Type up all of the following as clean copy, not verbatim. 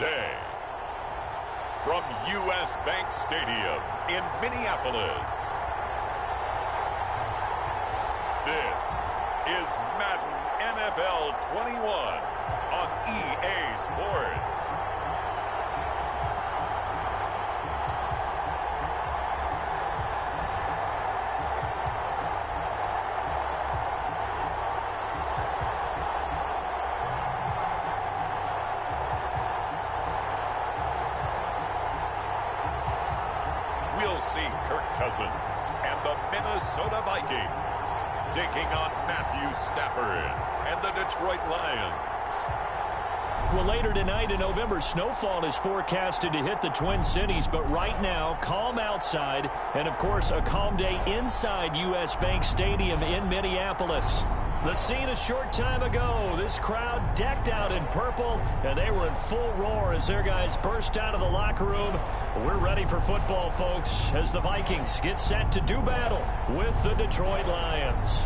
today. From U.S. Bank Stadium in Minneapolis, this is Madden NFL 21 on EA Sports. We'll see Kirk Cousins and the Minnesota Vikings taking on Matthew Stafford and the Detroit Lions. Well, later tonight in November, snowfall is forecasted to hit the Twin Cities, but right now, calm outside, and of course, a calm day inside U.S. Bank Stadium in Minneapolis. The scene a short time ago, this crowd decked out in purple, and they were in full roar as their guys burst out of the locker room. We're ready for football, folks, as the Vikings get set to do battle with the Detroit Lions.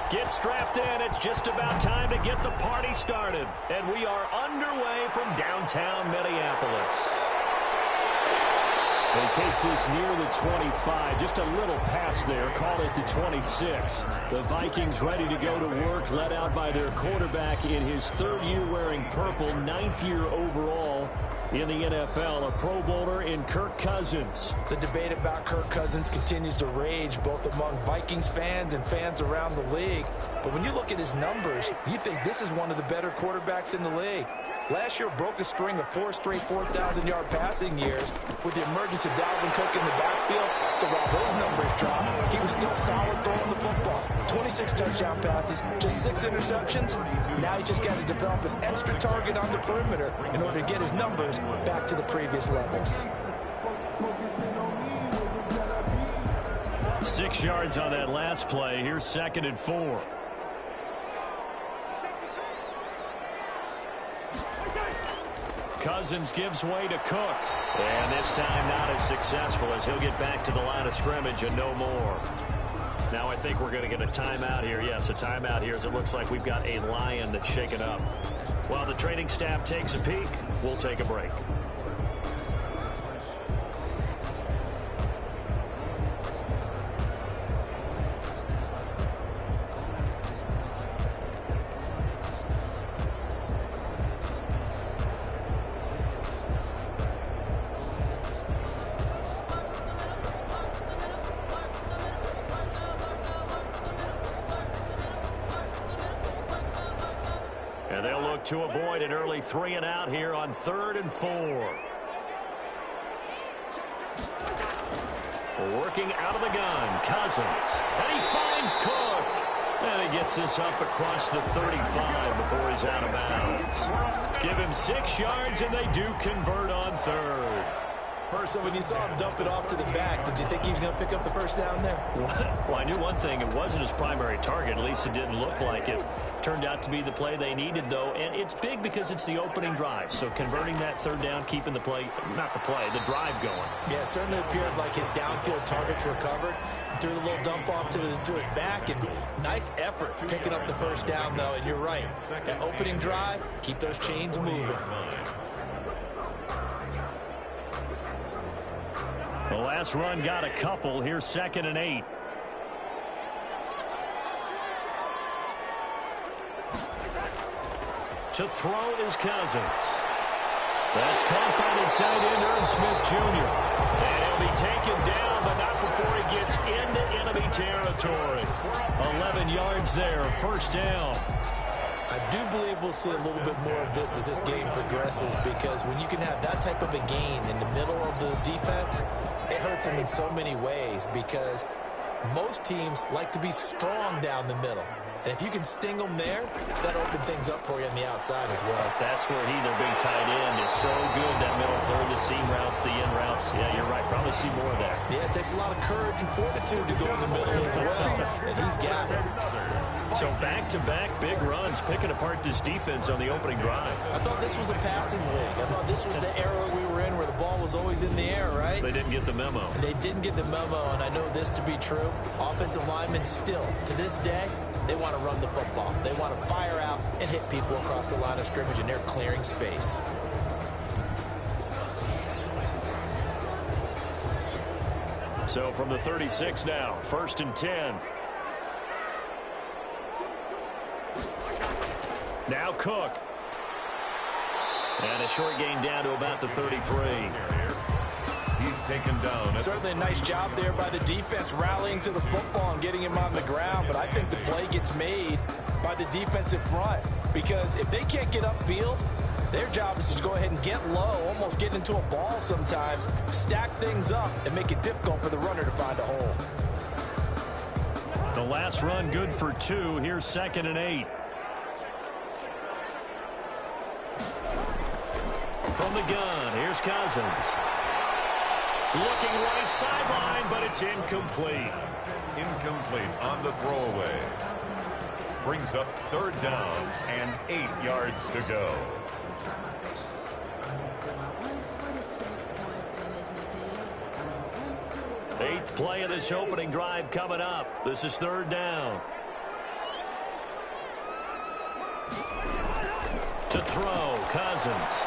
Get strapped in. It's just about time to get the party started. And we are underway from downtown Minneapolis. He takes this near the 25. Just a little pass there. Call it the 26. The Vikings ready to go to work, led out by their quarterback in his third year wearing purple, 9th year overall in the NFL, a Pro Bowler in Kirk Cousins. The debate about Kirk Cousins continues to rage both among Vikings fans and fans around the league. But when you look at his numbers, you think this is one of the better quarterbacks in the league. Last year broke a string of 4 straight 4,000-yard passing years with the emergence of Dalvin Cook in the backfield. So while those numbers dropped, he was still solid throwing the football. 26 touchdown passes, just 6 interceptions. Now he's just got to develop an extra target on the perimeter in order to get his numbers back to the previous levels. 6 yards on that last play. Here's 2nd and 4. Cousins gives way to Cook. And this time not as successful as he'll get back to the line of scrimmage and no more. Now I think we're going to get a timeout here. Yes, a timeout here as it looks like we've got a Lion that's shaken up. While the training staff takes a peek, we'll take a break. And they'll look to avoid an early 3-and-out here on 3rd and 4. Working out of the gun, Cousins. And he finds Cook. And he gets this up across the 35 before he's out of bounds. Give him 6 yards, and they do convert on 3rd. So when you saw him dump it off to the back, did you think he was going to pick up the first down there? Well, I knew one thing. It wasn't his primary target. At least it didn't look like it. Turned out to be the play they needed, though. And it's big because it's the opening drive. So converting that 3rd down, keeping the play, not the play, the drive going. Yeah, it certainly appeared like his downfield targets were covered. He threw the little dump off to his back. And nice effort picking up the first down, though. And you're right. That opening drive, keep those chains moving. The last run got a couple. Here's 2nd and 8. To throw is Cousins. That's caught by the tight end, Irv Smith Jr. And he'll be taken down, but not before he gets into enemy territory. 11 yards there, 1st down. I do believe we'll see a little bit more of this as this game progresses, because when you can have that type of a gain in the middle of the defense, it hurts them in so many ways, because most teams like to be strong down the middle. And if you can sting them there, that'll open things up for you on the outside as well. That's where their big tight end, is so good, that middle third, the seam routes, the in routes. Yeah, you're right. Probably see more of that. Yeah, it takes a lot of courage and fortitude to go in the middle as well, and he's got it. So back-to-back big runs, picking apart this defense on the opening drive. I thought this was a passing league. I thought this was the era we were in where the ball was always in the air, right? They didn't get the memo. They didn't get the memo, and I know this to be true. Offensive linemen still, to this day, they want to run the football. They want to fire out and hit people across the line of scrimmage, and they're clearing space. So from the 36 now, 1st and 10. Now Cook. And a short gain down to about the 33. He's taken down. Certainly a nice job there by the defense rallying to the football and getting him on the ground, but I think the play gets made by the defensive front, because if they can't get upfield, their job is to go ahead and get low, almost get into a ball sometimes, stack things up, and make it difficult for the runner to find a hole. The last run good for 2. Here's 2nd and 8. From the gun, here's Cousins. Looking right sideline, but it's incomplete. Incomplete on the throwaway. Brings up 3rd down and 8 yards to go. Eighth play of this opening drive coming up. This is 3rd down. To throw, Cousins.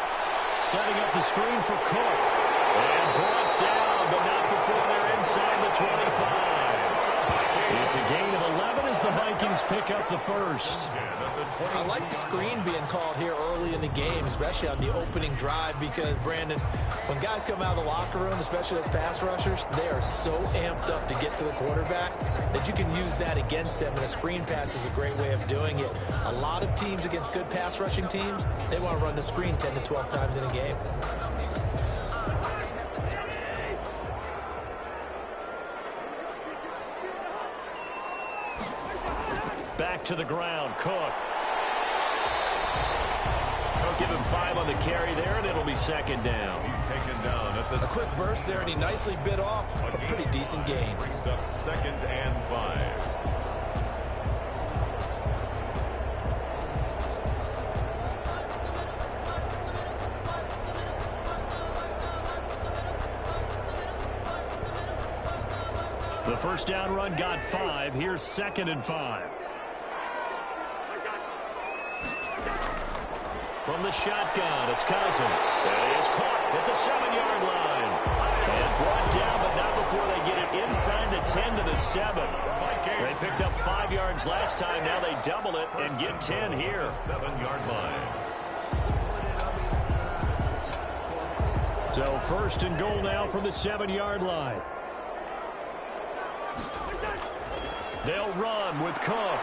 Setting up the screen for Cook. And brought down, but not before they're inside the 25. It's a gain of 11 as the Vikings pick up the first. I like the screen being called here early in the game, especially on the opening drive, because, Brandon, when guys come out of the locker room, especially as pass rushers, they are so amped up to get to the quarterback that you can use that against them, and a screen pass is a great way of doing it. A lot of teams against good pass rushing teams, they want to run the screen 10 to 12 times in a game. Back to the ground, Cook. Give him 5 on the carry there, and it'll be 2nd down. He's taken down at the... A quick burst there, and he nicely bit off a pretty decent gain. Brings up 2nd and 5. The first down run got 5. Here's 2nd and 5. From the shotgun, it's Cousins. It is caught at the 7-yard line. And brought down, but not before they get it inside the 10 to the 7. They picked up 5 yards last time. Now they double it and get 10 here. 7-yard line. So 1st and goal now from the 7-yard line. They'll run with Cook.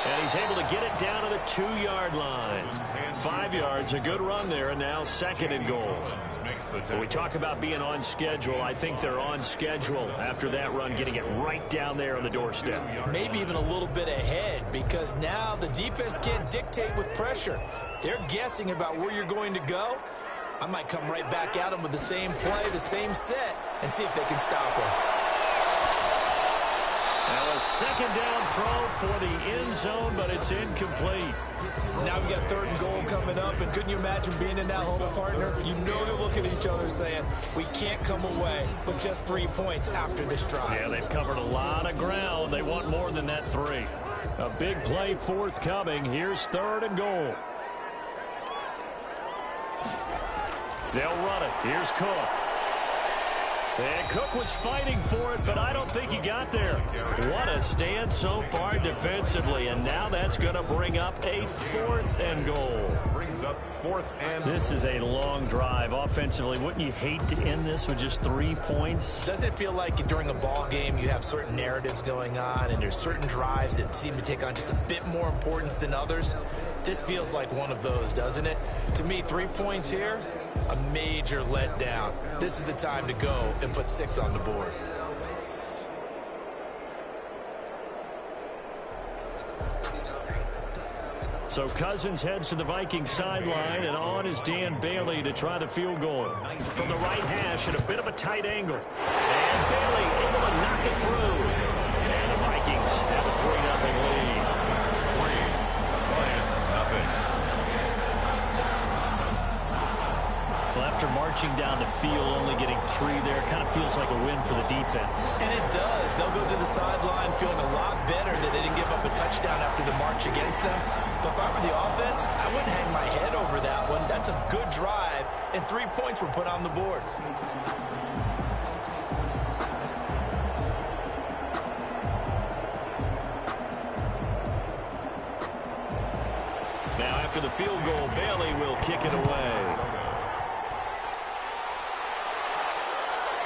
And he's able to get it down to the 2-yard line. 5 yards, a good run there, and now 2nd and goal. When we talk about being on schedule, I think they're on schedule after that run, getting it right down there on the doorstep. Maybe even a little bit ahead, because now the defense can't dictate with pressure. They're guessing about where you're going to go. I might come right back at them with the same play, the same set, and see if they can stop them. Now a 2nd down throw for the end zone, but it's incomplete. Now we got 3rd and goal coming up, and couldn't you imagine being in that hole, partner? You know they're looking at each other saying, we can't come away with just 3 points after this drive. Yeah, they've covered a lot of ground. They want more than that 3. A big play forthcoming. Here's 3rd and goal. They'll run it. Here's Cook. And Cook was fighting for it, but I don't think he got there. What a stand so far defensively, and now that's going to bring up a 4th and goal. Brings up 4th and... This is a long drive offensively. Wouldn't you hate to end this with just 3 points? Doesn't it feel like during a ball game you have certain narratives going on, and there's certain drives that seem to take on just a bit more importance than others? This feels like one of those, doesn't it? To me, 3 points here, a major letdown. This is the time to go and put 6 on the board. So Cousins heads to the Vikings sideline, and on is Dan Bailey to try the field goal. From the right hash at a bit of a tight angle. And Bailey able to knock it through. And the Vikings have a 3-0 lead. 3-0. Well, after marching down the field, only getting 3 there, kind of feels like a win for the defense. And it does. They'll go to the sideline feeling a lot better that they didn't give up a touchdown after the march against them. But if I were the offense, I wouldn't hang my head over that one. That's a good drive, and 3 points were put on the board. Now, after the field goal, Bailey will kick it away.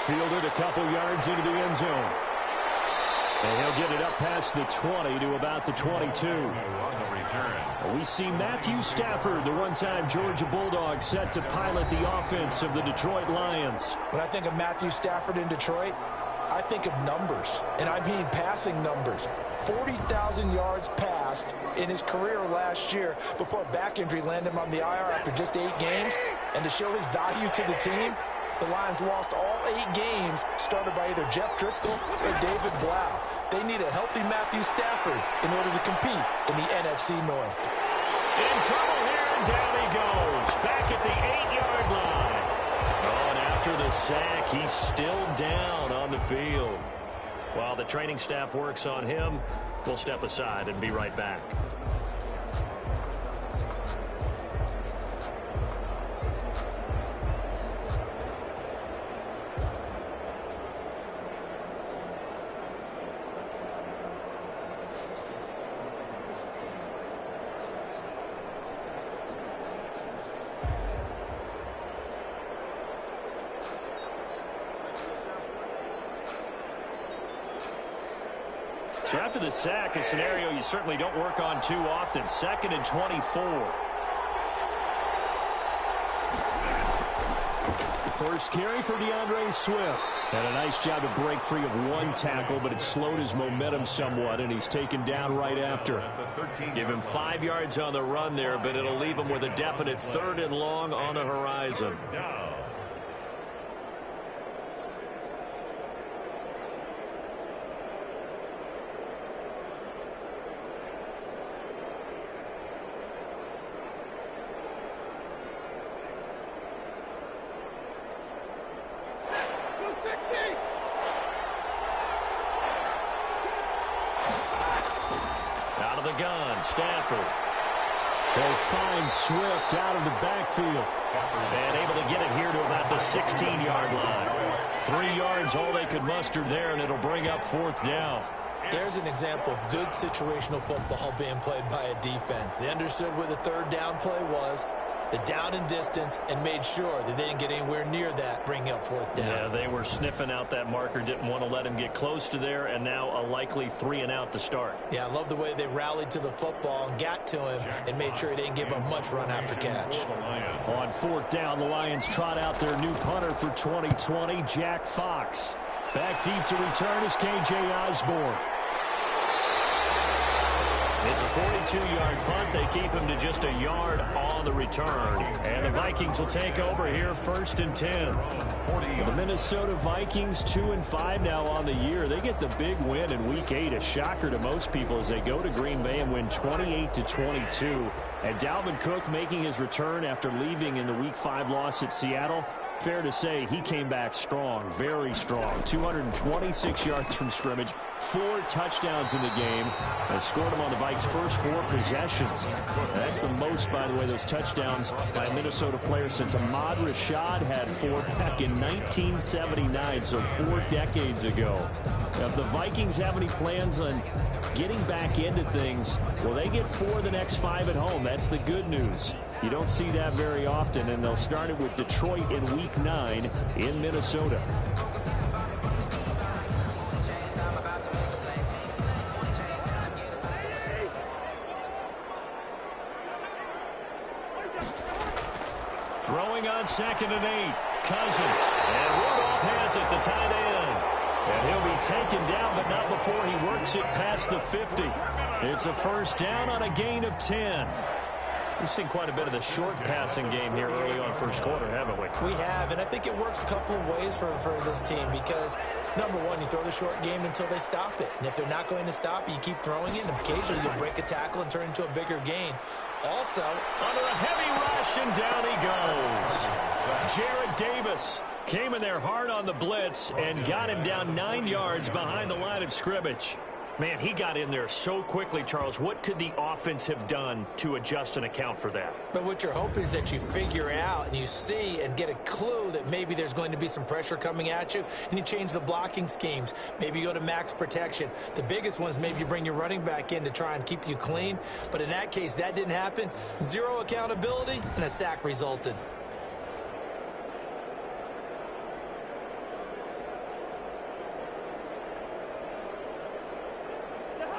Fielded a couple yards into the end zone. And he'll get it up past the 20 to about the 22. We see Matthew Stafford, the one-time Georgia Bulldog, set to pilot the offense of the Detroit Lions. When I think of Matthew Stafford in Detroit, I think of numbers, and I mean passing numbers. 40,000 yards passed in his career last year before a back injury landed him on the IR after just 8 games. And to show his value to the team, the Lions lost all 8 games, started by either Jeff Driscoll or David Blau. They need a healthy Matthew Stafford in order to compete in the NFC North. In trouble here, and down he goes. Back at the 8-yard line. Oh, and after the sack, he's still down on the field. While the training staff works on him, we'll step aside and be right back. So after the sack, a scenario you certainly don't work on too often. 2nd and 24. First carry for DeAndre Swift. And a nice job to break free of 1 tackle, but it slowed his momentum somewhat, and he's taken down right after. Give him 5 yards on the run there, but it'll leave him with a definite 3rd and long on the horizon. Out of the gun, Stafford. They find Swift out of the backfield. And able to get it here to about the 16-yard line. 3 yards, all they could muster there, and it'll bring up 4th down. There's an example of good situational football being played by a defense. They understood what the 3rd down play was, the down and distance, and made sure that they didn't get anywhere near that, bringing up 4th down. Yeah, they were sniffing out that marker, didn't want to let him get close to there, and now a likely 3 and out to start. Yeah, I love the way they rallied to the football and got to him and made sure he didn't give up much run after catch. On 4th down, the Lions trot out their new punter for 2020, Jack Fox. Back deep to return is K.J. Osborne. It's a 42-yard punt. They keep him to just a yard on the return. And the Vikings will take over here 1st and 10. The Minnesota Vikings 2-5 now on the year. They get the big win in Week 8, a shocker to most people as they go to Green Bay and win 28-22. And Dalvin Cook making his return after leaving in the Week 5 loss at Seattle. Fair to say he came back strong, very strong. 226 yards from scrimmage, 4 touchdowns in the game. They scored him on the Vikes' first 4 possessions. That's the most, by the way, those touchdowns by a Minnesota player since Ahmad Rashad had 4 back in 1979, so 4 decades ago. Now, if the Vikings have any plans on getting back into things, well, they get 4 the next 5 at home. That's the good news. You don't see that very often, and they'll start it with Detroit in Week 9 in Minnesota. Throwing on 2nd and 8. Cousins. And Rudolph has it, the tight end. And he'll be taken down, but not before he works it past the 50. It's a 1st down on a gain of 10. We've seen quite a bit of the short passing game here early on first quarter, haven't we? We have, and I think it works a couple of ways for this team because, number one, you throw the short game until they stop it. And if they're not going to stop it, you keep throwing it, and occasionally you'll break a tackle and turn into a bigger gain. Also, under a heavy rush, and down he goes. Jarrett Davis came in there hard on the blitz and got him down 9 yards behind the line of scrimmage. Man, he got in there so quickly, Charles. What could the offense have done to adjust and account for that? But what you're hoping is that you figure out and you see and get a clue that maybe there's going to be some pressure coming at you, and you change the blocking schemes. Maybe you go to max protection. The biggest one is maybe you bring your running back in to try and keep you clean. But in that case, that didn't happen. Zero accountability, and a sack resulted.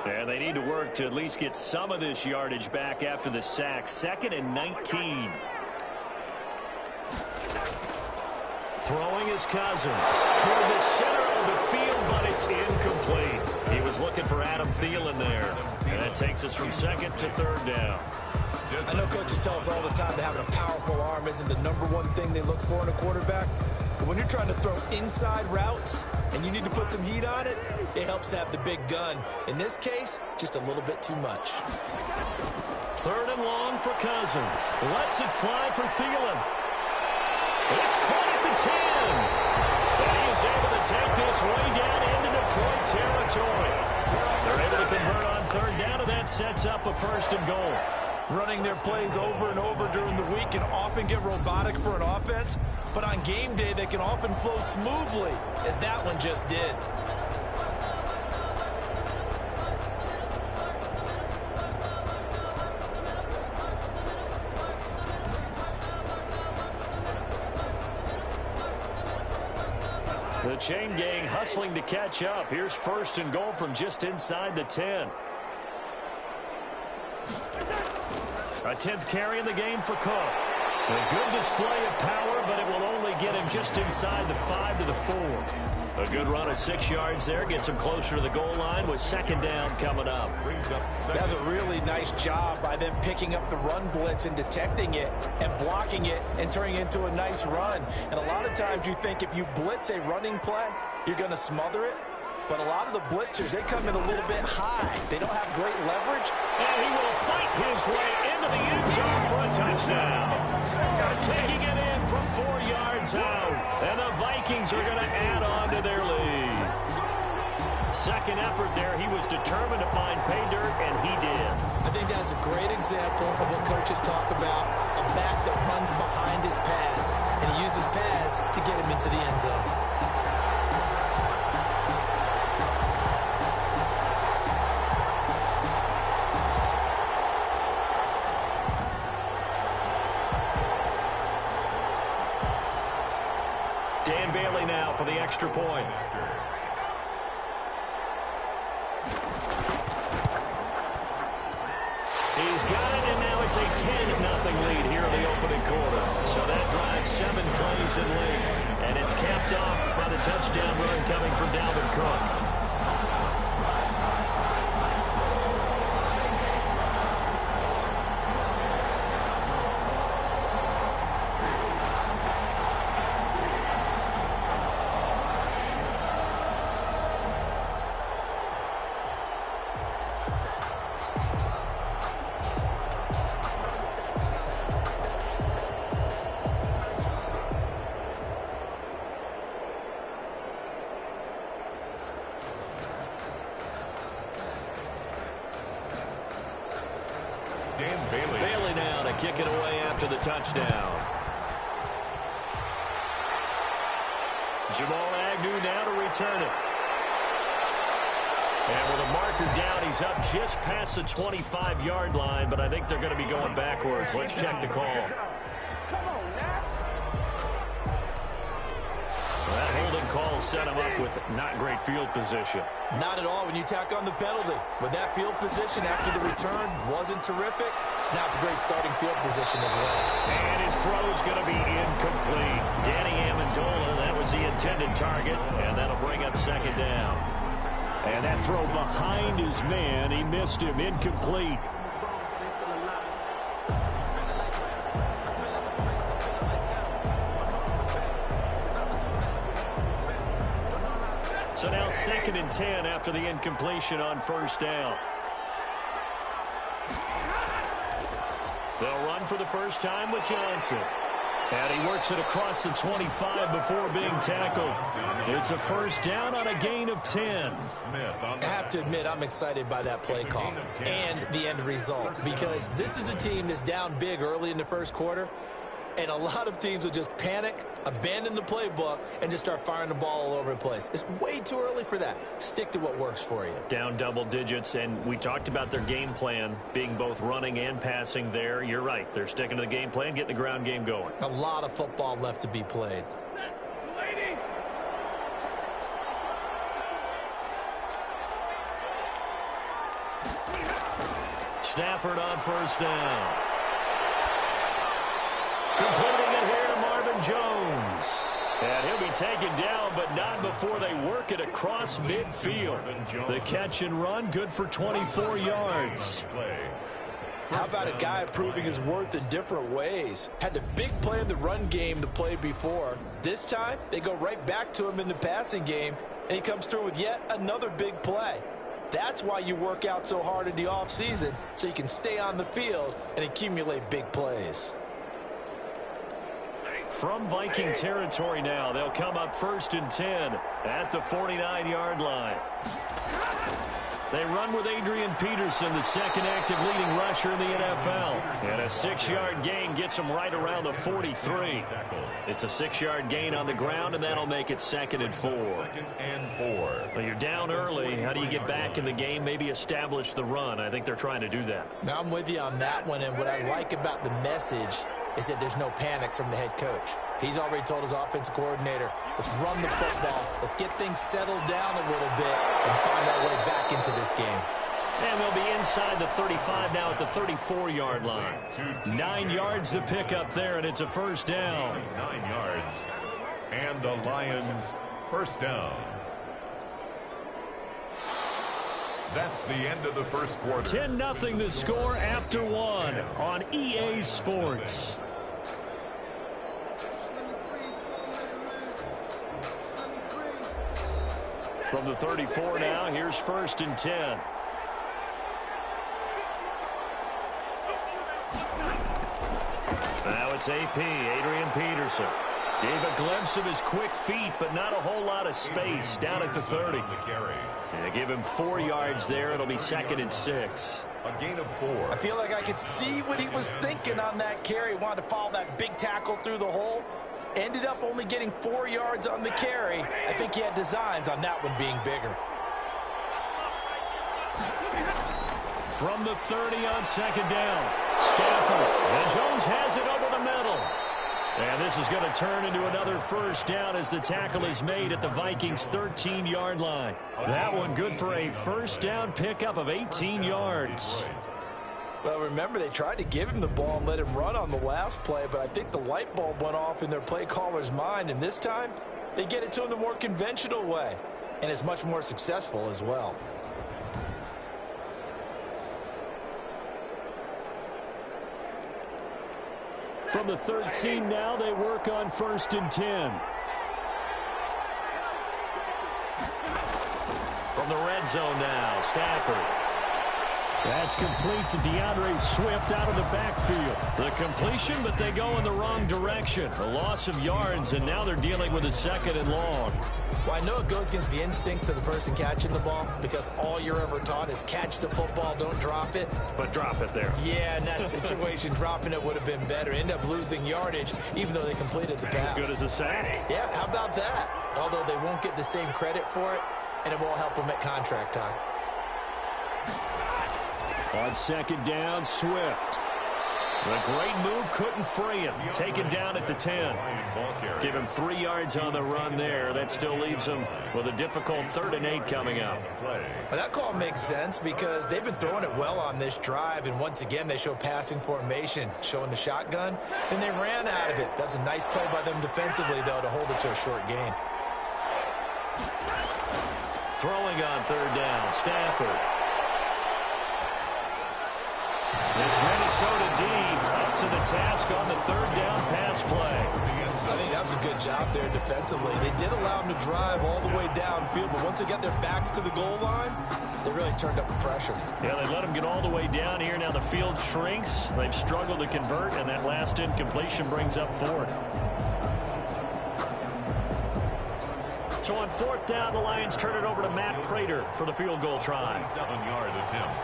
And they need to work to at least get some of this yardage back after the sack. 2nd and 19. Throwing his Cousins toward the center of the field, but it's incomplete. He was looking for Adam Thielen there. And that takes us from 2nd to 3rd down. I know coaches tell us all the time that having a powerful arm isn't the number one thing they look for in a quarterback. But when you're trying to throw inside routes and you need to put some heat on it, it helps have the big gun. In this case, just a little bit too much. 3rd and long for Cousins. Lets it fly for Thielen. It's caught at the 10. And he is able to take this way down into Detroit territory. They're able to convert on 3rd down, and that sets up a 1st and goal. Running their plays over and over during the week can often get robotic for an offense, but on game day they can often flow smoothly, as that one just did. The chain gang hustling to catch up. Here's 1st and goal from just inside the 10. A 10th carry in the game for Cook. A good display of power, but it will only get him just inside the 5 to the 4. A good run of 6 yards there. Gets him closer to the goal line with 2nd down coming up. That's a really nice job by them picking up the run blitz and detecting it and blocking it and turning it into a nice run. And a lot of times you think if you blitz a running play, you're going to smother it. But a lot of the blitzers, they come in a little bit high. They don't have great leverage. And he will fight his way into the end zone for a touchdown. Taking it in for 4 yards out. And the Vikings are going to add on to their lead. 2nd effort there. He was determined to find pay dirt, and he did. I think that's a great example of what coaches talk about, a back that runs behind his pads. And he uses pads to get him into the end zone. Dan Bailey now for the extra point. He's got it, and now it's a 10-0 lead here in the opening quarter. So that drives 7 plays in length. And it's capped off by the touchdown run coming from Dalvin Cook. Bailey now to kick it away after the touchdown. Jamal Agnew now to return it. And with a marker down, he's up just past the 25-yard line, but I think they're going to be going backwards. Let's check the call. That holding call set him up with not great field position. Not at all when you tack on the penalty. But that field position after the return wasn't terrific. So now it's a great starting field position as well. And his throw's going to be incomplete. Danny Amendola, that was the intended target, and that'll bring up 2nd down. And that throw behind his man, he missed him, incomplete. 2nd and 10 after the incompletion on first down. They'll run for the first time with Johnson. And he works it across the 25 before being tackled. It's a first down on a gain of 10. I have to admit, I'm excited by that play call and the end result, because this is a team that's down big early in the first quarter, and a lot of teams will just panic, abandon the playbook, and just start firing the ball all over the place. It's way too early for that. Stick to what works for you. Down double digits, and we talked about their game plan being both running and passing there. You're right. They're sticking to the game plan, getting the ground game going. A lot of football left to be played. Stafford on first down. Completing it here to Marvin Jones. And he'll be taken down, but not before they work it across midfield. The catch and run, good for 24 yards. How about a guy proving his worth in different ways? Had the big play in the run game the play before. This time, they go right back to him in the passing game, and he comes through with yet another big play. That's why you work out so hard in the offseason, so you can stay on the field and accumulate big plays. From Viking territory now, they'll come up 1st and 10 at the 49-yard line. They run with Adrian Peterson, the second active leading rusher in the NFL. And a 6-yard gain gets them right around the 43. It's a 6-yard gain on the ground, and that'll make it 2nd and 4. Well, you're down early. How do you get back in the game? Maybe establish the run. I think they're trying to do that. Now, I'm with you on that one, and what I like about the message is that there's no panic from the head coach. He's already told his offensive coordinator, let's run the football, let's get things settled down a little bit and find our way back into this game. And they'll be inside the 35 now at the 34-yard line. 9 yards to pick up there, and it's a first down. 9 yards. And the Lions first down. That's the end of the first quarter. 10-0 the score after one on EA Sports. From the 34 now, here's 1st and 10. Now it's AP, Adrian Peterson. Gave a glimpse of his quick feet, but not a whole lot of space down at the 30. They give him 4 yards there. It'll be 2nd and 6. A gain of 4. I feel like I could see what he was thinking on that carry. Wanted to follow that big tackle through the hole. Ended up only getting 4 yards on the carry. I think he had designs on that one being bigger. From the 30 on 2nd down. Stafford. And Jones has it over the middle. And this is going to turn into another first down as the tackle is made at the Vikings' 13-yard line. That one good for a first down pickup of 18 yards. Well, remember, they tried to give him the ball and let him run on the last play, but I think the light bulb went off in their play caller's mind, and this time they get it to him the more conventional way, and it's much more successful as well. From the 13 now, they work on 1st and 10. From the red zone now, Stafford. That's complete to DeAndre Swift out of the backfield. The completion, but they go in the wrong direction. A loss of yards, and now they're dealing with a 2nd and long. Well, I know it goes against the instincts of the person catching the ball, because all you're ever taught is catch the football, don't drop it. But drop it there. Yeah, in that situation, dropping it would have been better. End up losing yardage, even though they completed the pass. As good as a sack. Yeah, how about that? Although they won't get the same credit for it, and it won't help them at contract time. On 2nd down, Swift. The great move couldn't free him. Taken down at the 10. Give him 3 yards on the run there. That still leaves him with a difficult 3rd and 8 coming up. Well, that call makes sense because they've been throwing it well on this drive, and once again they show passing formation, showing the shotgun, and they ran out of it. That's a nice play by them defensively, though, to hold it to a short gain. Throwing on 3rd down, Stafford. This Minnesota D up to the task on the 3rd down pass play. I think that was a good job there defensively. They did allow them to drive all the way downfield, but once they got their backs to the goal line, they really turned up the pressure. Yeah, they let them get all the way down here. Now the field shrinks. They've struggled to convert, and that last incompletion brings up fourth. So on fourth down, the Lions turn it over to Matt Prater for the field goal try. 7-yard attempt.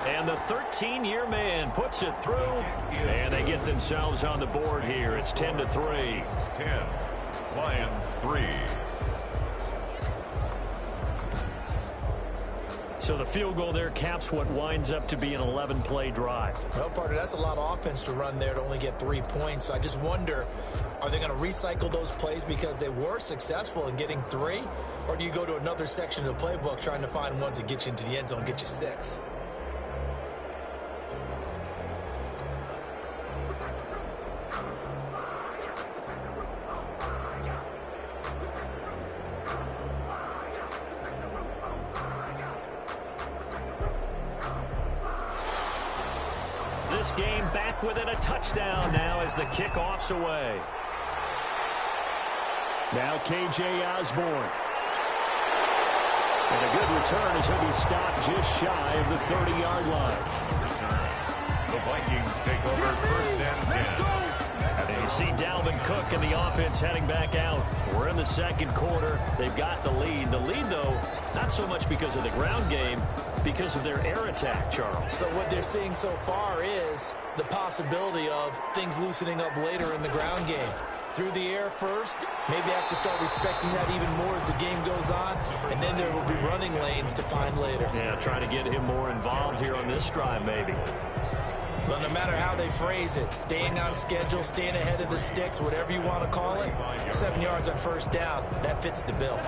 And the 13-year man puts it through, and they get themselves on the board here. It's 10-3. 10. Lions 3. So the field goal there caps what winds up to be an 11-play drive. Well, partner, that's a lot of offense to run there to only get 3 points. So I just wonder, are they going to recycle those plays because they were successful in getting 3? Or do you go to another section of the playbook trying to find ones that get you into the end zone, get you 6? This game back within a touchdown now as the kickoff's away. Now K.J. Osborne. And a good return as he'll be stopped just shy of the 30-yard line. The Vikings take over first and 10. And you see Dalvin Cook and the offense heading back out. We're in the second quarter. They've got the lead. The lead, though, not so much because of the ground game, because of their air attack, Charles. So what they're seeing so far is the possibility of things loosening up later in the ground game. Through the air first, maybe they have to start respecting that even more as the game goes on, and then there will be running lanes to find later. Yeah, trying to get him more involved here on this drive, maybe. But no matter how they phrase it, staying on schedule, staying ahead of the sticks, whatever you want to call it, 7 yards on first down, that fits the bill.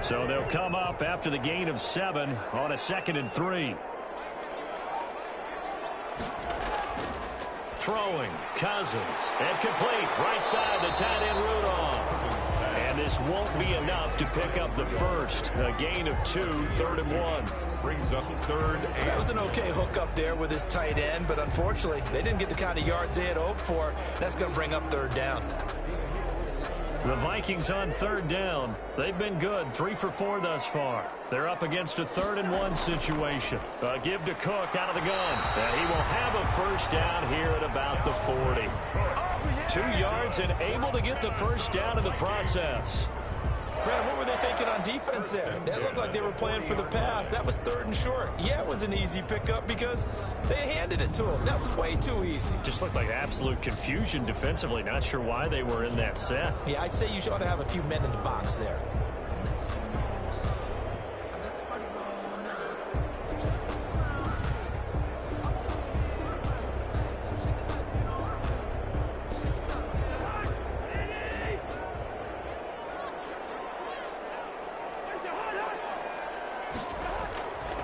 So they'll come up after the gain of 7 on a 2nd and 3. Throwing, Cousins, and complete, right side, the tight end Rudolph. And this won't be enough to pick up the first. A gain of 2, 3rd and 1. Brings up 3rd and... That was an okay hook up there with his tight end, but unfortunately, they didn't get the kind of yards they had hoped for. That's going to bring up 3rd down. The Vikings on 3rd down. They've been good, 3 for 4 thus far. They're up against a 3rd and 1 situation. A give to Cook out of the gun. And he will have a first down here at about the 40. 2 yards and able to get the first down in the process. Brad, what were they thinking on defense there? That looked like they were playing for the pass. That was 3rd and short. Yeah, it was an easy pickup because they handed it to him. That was way too easy. Just looked like absolute confusion defensively. Not sure why they were in that set. Yeah, I'd say you ought to have a few men in the box there.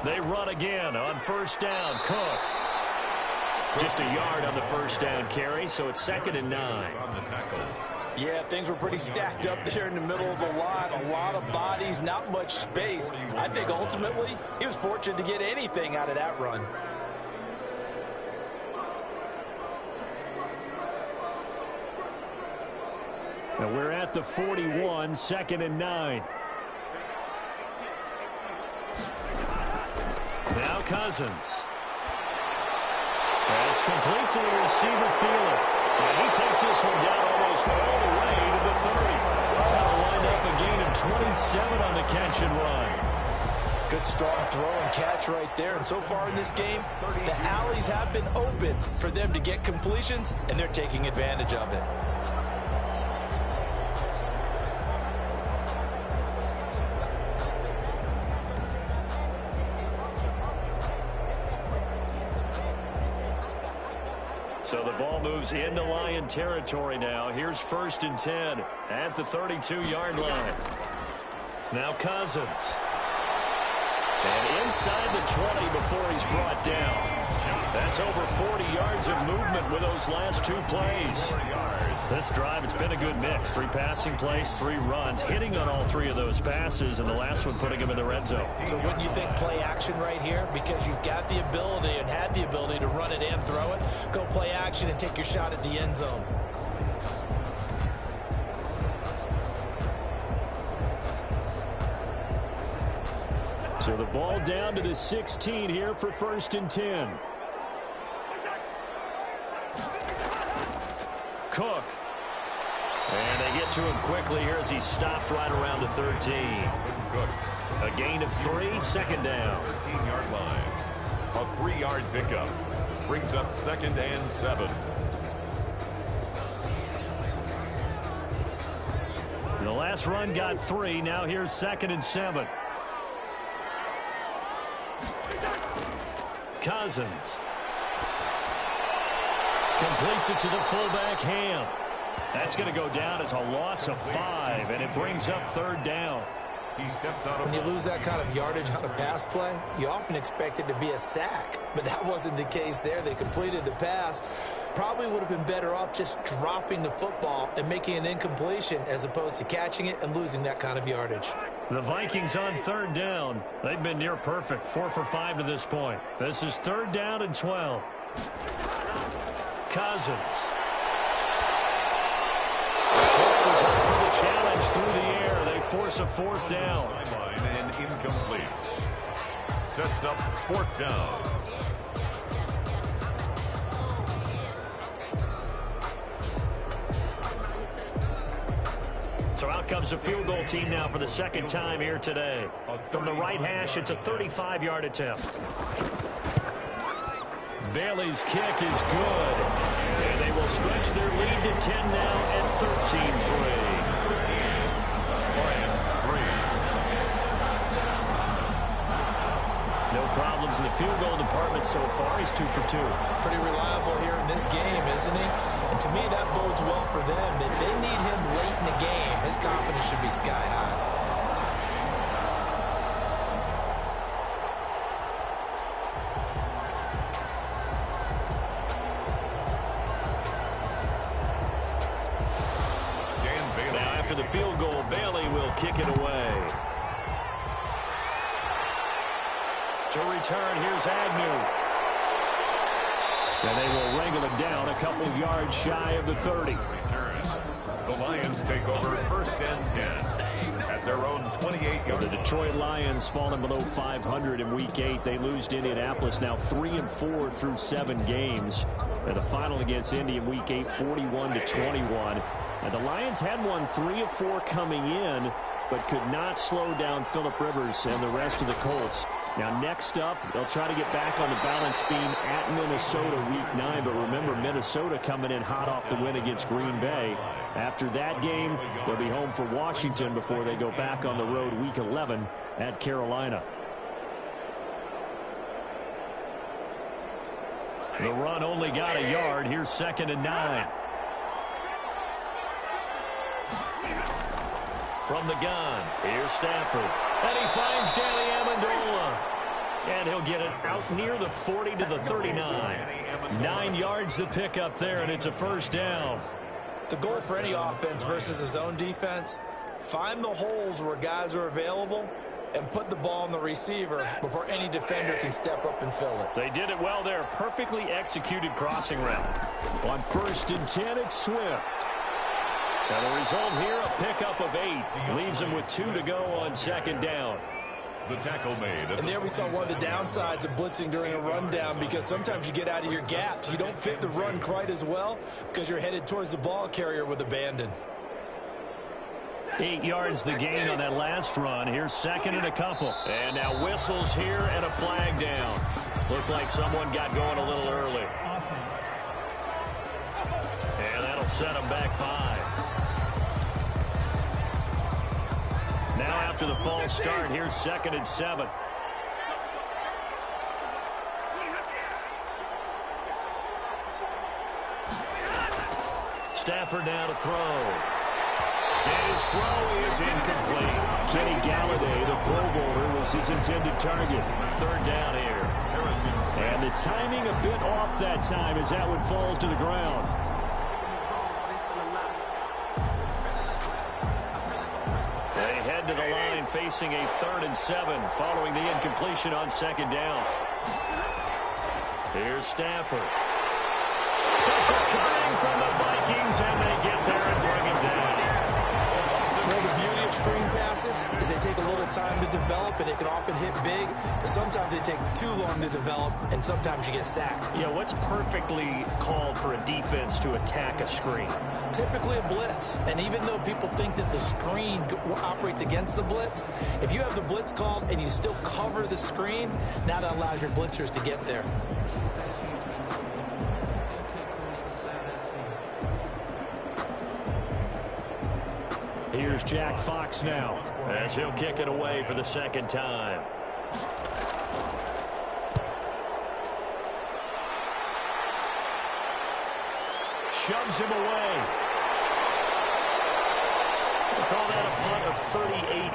They run again on first down. Cook. Just a yard on the first down carry, so it's 2nd and 9. Yeah, things were pretty stacked up there in the middle of the line. A lot of bodies, not much space. I think ultimately he was fortunate to get anything out of that run. Now we're at the 41, 2nd and 9. Now Cousins. That's complete to the receiver, Thielen. And he takes this one down almost all the way to the 30. That'll wind up a gain of 27 on the catch and run. Good strong throw and catch right there. And so far in this game, the alleys have been open for them to get completions, and they're taking advantage of it. So the ball moves into Lion territory now. Here's 1st and 10 at the 32-yard line. Now Cousins. And inside the 20 before he's brought down. That's over 40 yards of movement with those last 2 plays. This drive, it's been a good mix. 3 passing plays, 3 runs, hitting on all 3 of those passes, and the last one putting him in the red zone. So wouldn't you think play action right here? Because you've got the ability and had the ability to run it and throw it. Go play action and take your shot at the end zone. So the ball down to the 16 here for 1st and 10. Cook. And they get to him quickly here as he stopped right around the 13. A gain of 3, 2nd down. 13-yard line. A 3-yard pickup. Brings up 2nd and 7. The last run got 3. Now here's 2nd and 7. Cousins. Completes it to the fullback, Ham. That's going to go down as a loss of 5, and it brings up 3rd down. He steps out. When you lose that kind of yardage on a pass play, you often expect it to be a sack, but that wasn't the case there. They completed the pass. Probably would have been better off just dropping the football and making an incompletion as opposed to catching it and losing that kind of yardage. The Vikings on 3rd down. They've been near perfect, 4 for 5 to this point. This is 3rd down and 12. Cousins. Detroit was up for the challenge through the air. They force a 4th down. Sideline and incomplete. Sets up 4th down. So out comes a field goal team now for the 2nd time here today. From the right hash, it's a 35-yard attempt. Bailey's kick is good. And they will stretch their lead to 10 now at 13-3. No problems in the field goal department so far. He's 2 for 2. Pretty reliable here in this game, isn't he? And to me, that bodes well for them. If they need him late in the game, his confidence should be sky high. Now after the field goal, Bailey will kick it away. To return, here's Agnew. And they will wrangle it down a couple yards shy of the 30. The Lions take over 1st and 10 at their own 28-yard. The Detroit Lions falling below 500 in Week 8. They lose to Indianapolis, now 3-4 through 7 games. And the final against Indy in Week 8, 41-21. And the Lions had won 3 of 4 coming in, but could not slow down Phillip Rivers and the rest of the Colts. Now next up, they'll try to get back on the balance beam at Minnesota Week 9. But remember, Minnesota coming in hot off the win against Green Bay. After that game, they'll be home for Washington before they go back on the road Week 11 at Carolina. The run only got a yard. Here's 2nd and 9. From the gun, here's Stafford. And he finds Danny Amendola. And he'll get it out near the 40 to the 39. 9 yards to pick up there, and it's a 1st down. The goal for any offense versus his own defense, find the holes where guys are available and put the ball on the receiver before any defender can step up and fill it. They did it well there. Perfectly executed crossing route. On 1st and 10, it's Swift. And the result here, a pickup of 8. Leaves them with 2 to go on 2nd down. The tackle made. And there we saw one of the downsides of blitzing during a rundown, because sometimes you get out of your gaps. You don't fit the run quite as well because you're headed towards the ball carrier with abandon. 8 yards the gain on that last run. Here's 2nd and a couple. And now whistles here and a flag down. Looked like someone got going a little early. And that'll set them back 5. Now after the false start, here's 2nd and 7. Stafford now to throw. And his throw is incomplete. Kenny Galladay, the Pro Bowler, was his intended target. 3rd down here. And the timing a bit off that time as that one falls to the ground. They head to the line facing a 3rd and 7 following the incompletion on 2nd down. Here's Stafford. Pressure coming from the Vikings, and they get there and bring him down. Well, the beauty of screen passes is they take a little time to develop, and they can often hit big, but sometimes they take too long to develop, and sometimes you get sacked. Yeah, what's perfectly called for a defense to attack a screen? Typically a blitz, and even though people think that the screen operates against the blitz, if you have the blitz called and you still cover the screen, now that allows your blitzers to get there. Here's Jack Fox now, as he'll kick it away for the second time. Shoves him away. We'll call that a punt of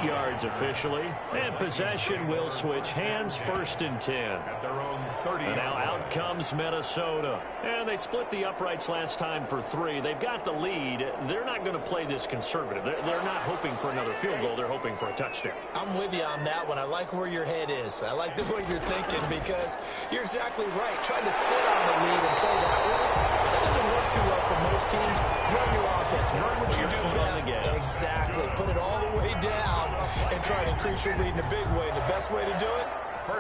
38 yards officially. And possession will switch hands, 1st and 10. At their own 30. And now out comes Minnesota. And they split the uprights last time for 3. They've got the lead. They're not going to play this conservative. They're not hoping for another field goal. They're hoping for a touchdown. I'm with you on that one. I like where your head is. I like the way you're thinking, because you're exactly right. Trying to sit on the lead and play that way, that doesn't work too well for most teams. Run your offense. Run what you do best. Exactly. Put it all the way down and try to increase your lead in a big way. And the best way to do it,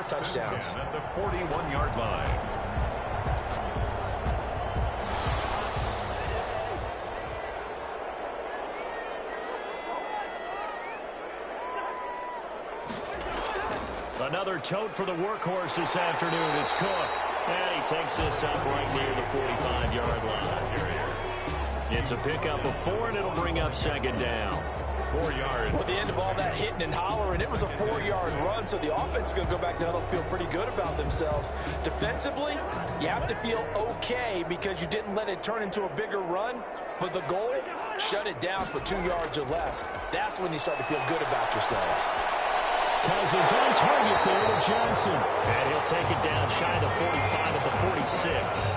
touchdowns. At the 41-yard line. Another tote for the workhorse this afternoon. It's Cook. And he takes this up right near the 45-yard line. It's a pickup of 4, and it'll bring up 2nd down. 4 yards. Well, at the end of all that hitting and hollering, it was a 4-yard run, so the offense is going to go back to huddle and feel pretty good about themselves. Defensively, you have to feel okay because you didn't let it turn into a bigger run, but the goal, shut it down for 2 yards or less. That's when you start to feel good about yourselves. Cousins on target there to Johnson. And he'll take it down shy of the 45 at the 46.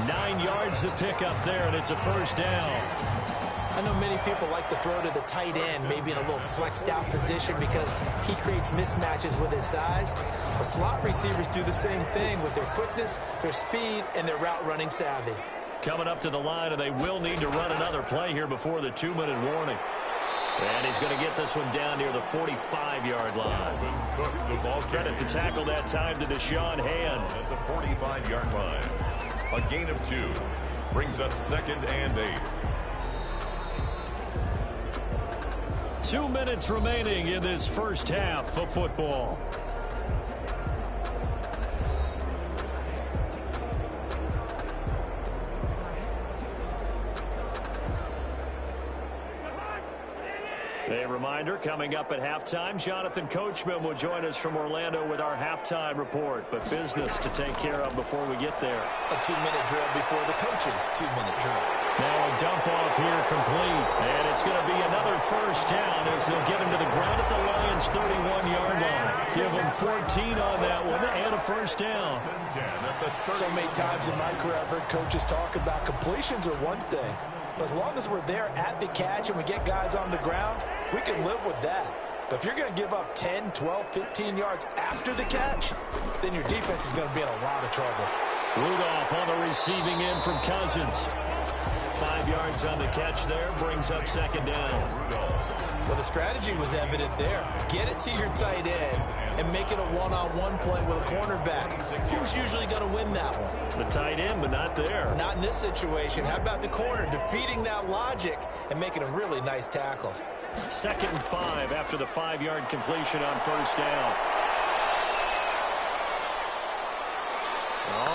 9 yards to pick up there, and it's a 1st down. I know many people like to throw to the tight end, maybe in a little flexed out position because he creates mismatches with his size. But slot receivers do the same thing with their quickness, their speed, and their route running savvy. Coming up to the line, and they will need to run another play here before the 2-minute warning. And he's going to get this one down near the 45-yard line. Credit the tackle that time to Deshaun Hand. At the 45-yard line. A gain of 2. Brings up 2nd and 8. 2 minutes remaining in this first half of football. A reminder, coming up at halftime, Jonathan Coachman will join us from Orlando with our halftime report. But business to take care of before we get there. A 2-minute drill before the coach's 2-minute drill. Now a dump off here complete. And it's going to be another 1st down as they'll get him to the ground at the Lions' 31-yard line. Give him 14 on that one and a 1st down. So many times in my career I've heard coaches talk about completions are one thing. But as long as we're there at the catch and we get guys on the ground, we can live with that. But if you're going to give up 10, 12, 15 yards after the catch, then your defense is going to be in a lot of trouble. Rudolph on the receiving end from Cousins. 5 yards on the catch there, brings up 2nd down. Well, the strategy was evident there. Get it to your tight end and make it a one-on-one play with a cornerback. Who's usually going to win that one? The tight end, but not there. Not in this situation. How about the corner defeating that logic and making a really nice tackle? 2nd and 5 after the 5-yard completion on 1st down.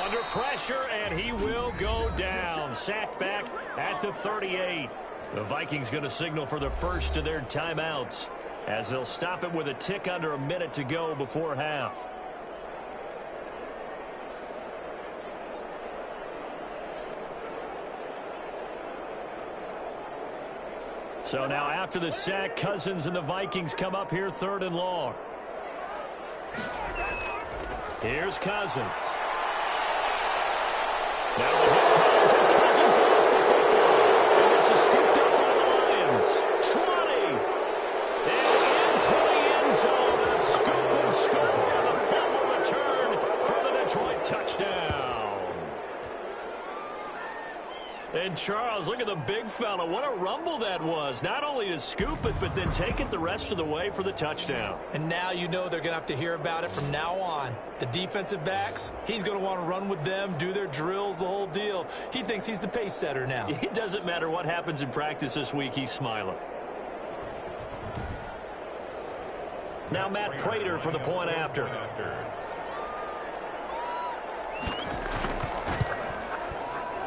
Under pressure, and he will go down. Sacked back at the 38. The Vikings going to signal for the first of their timeouts as they'll stop it with a tick under a minute to go before half. So now after the sack, Cousins and the Vikings come up here 3rd and long. Here's Cousins. Now the hit comes, and Cousins lost the football. And this is scooped up by the Lions. 20. And into the end zone. A scoop and score. And a fumble return for the Detroit touchdown. And Charles, look at the big fella. What a rumble that was. Not only to scoop it, but then take it the rest of the way for the touchdown. And now you know they're going to have to hear about it from now on. The defensive backs, he's going to want to run with them, do their drills, the whole deal. He thinks he's the pace setter now. It doesn't matter what happens in practice this week, he's smiling. Now Matt Prater for the point after.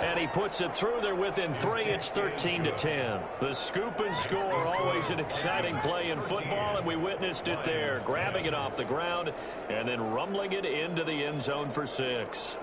And he puts it through. They're within 3. It's 13-10. The scoop and score, always an exciting play in football, and we witnessed it there, grabbing it off the ground and then rumbling it into the end zone for 6.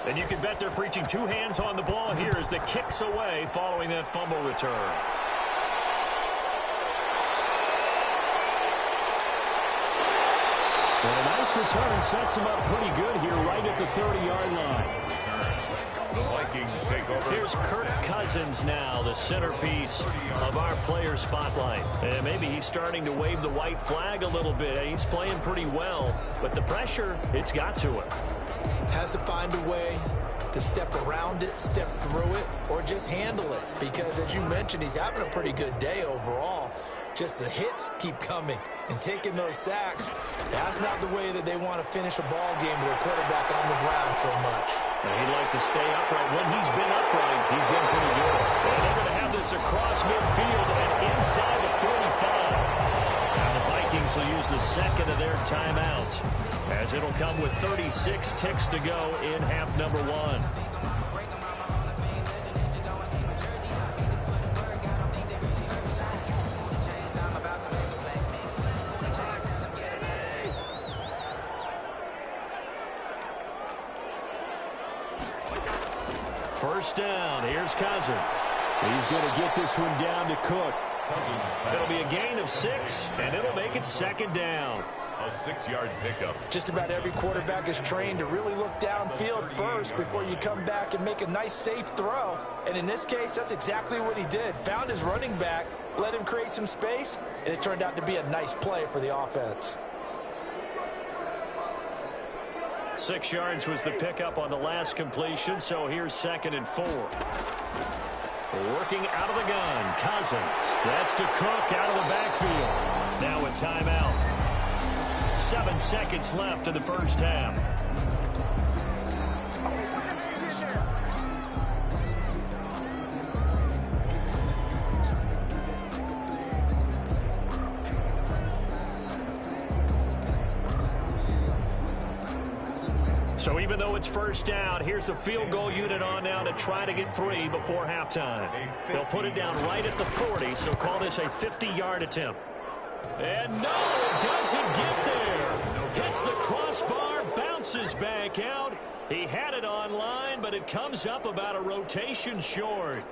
And you can bet they're preaching 2 hands on the ball here as the kick's away following that fumble return. And a nice return sets him up pretty good here right at the 30-yard line. The Vikings take over. Here's Kirk Cousins now, the centerpiece of our player spotlight. And maybe he's starting to wave the white flag a little bit. He's playing pretty well, but the pressure, it's got to him. Has to find a way to step around it, step through it, or just handle it. Because, as you mentioned, he's having a pretty good day overall. Just the hits keep coming and taking those sacks. That's not the way that they want to finish a ball game with their quarterback on the ground so much. And he'd like to stay upright. When he's been upright, he's been pretty good. And they're going to have this across midfield and inside the 45. Now the Vikings will use the second of their timeouts, as it'll come with 36 ticks to go in half number 1. First down. Here's Cousins. He's going to get this one down to Cook. It'll be a gain of 6, and it'll make it second down. A 6-yard pickup. Just about every quarterback is trained to really look downfield first before you come back and make a nice, safe throw. And in this case, that's exactly what he did. Found his running back, let him create some space, and it turned out to be a nice play for the offense. 6 yards was the pickup on the last completion, so here's 2nd and 4. Working out of the gun, Cousins. That's to Cook out of the backfield. Now a timeout. 7 seconds left in the first half. So even though it's first down, here's the field goal unit on now to try to get 3 before halftime. They'll put it down right at the 40, so call this a 50-yard attempt. And no, it doesn't get there. Hits the crossbar, bounces back out. He had it on line, but it comes up about a rotation short.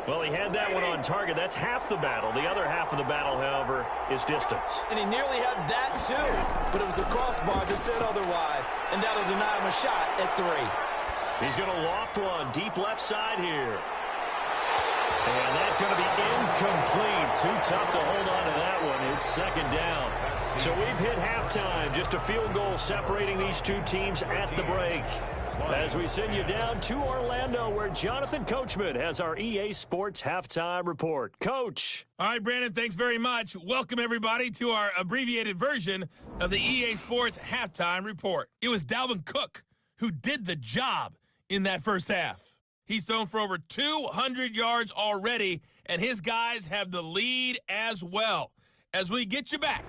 Well, he had that one on target. That's half the battle. The other half of the battle, however, is distance. And he nearly had that, too. But it was the crossbar that said otherwise. And that'll deny him a shot at 3. He's going to loft one deep left side here. And that's going to be incomplete. Too tough to hold on to that one. It's second down. So we've hit halftime. Just a field goal separating these two teams at the break. As we send you down to Orlando, where Jonathan Coachman has our EA Sports Halftime Report. Coach. All right, Brandon, thanks very much. Welcome, everybody, to our abbreviated version of the EA Sports Halftime Report. It was Dalvin Cook who did the job in that first half. He's thrown for over 200 yards already, and his guys have the lead as well. As we get you back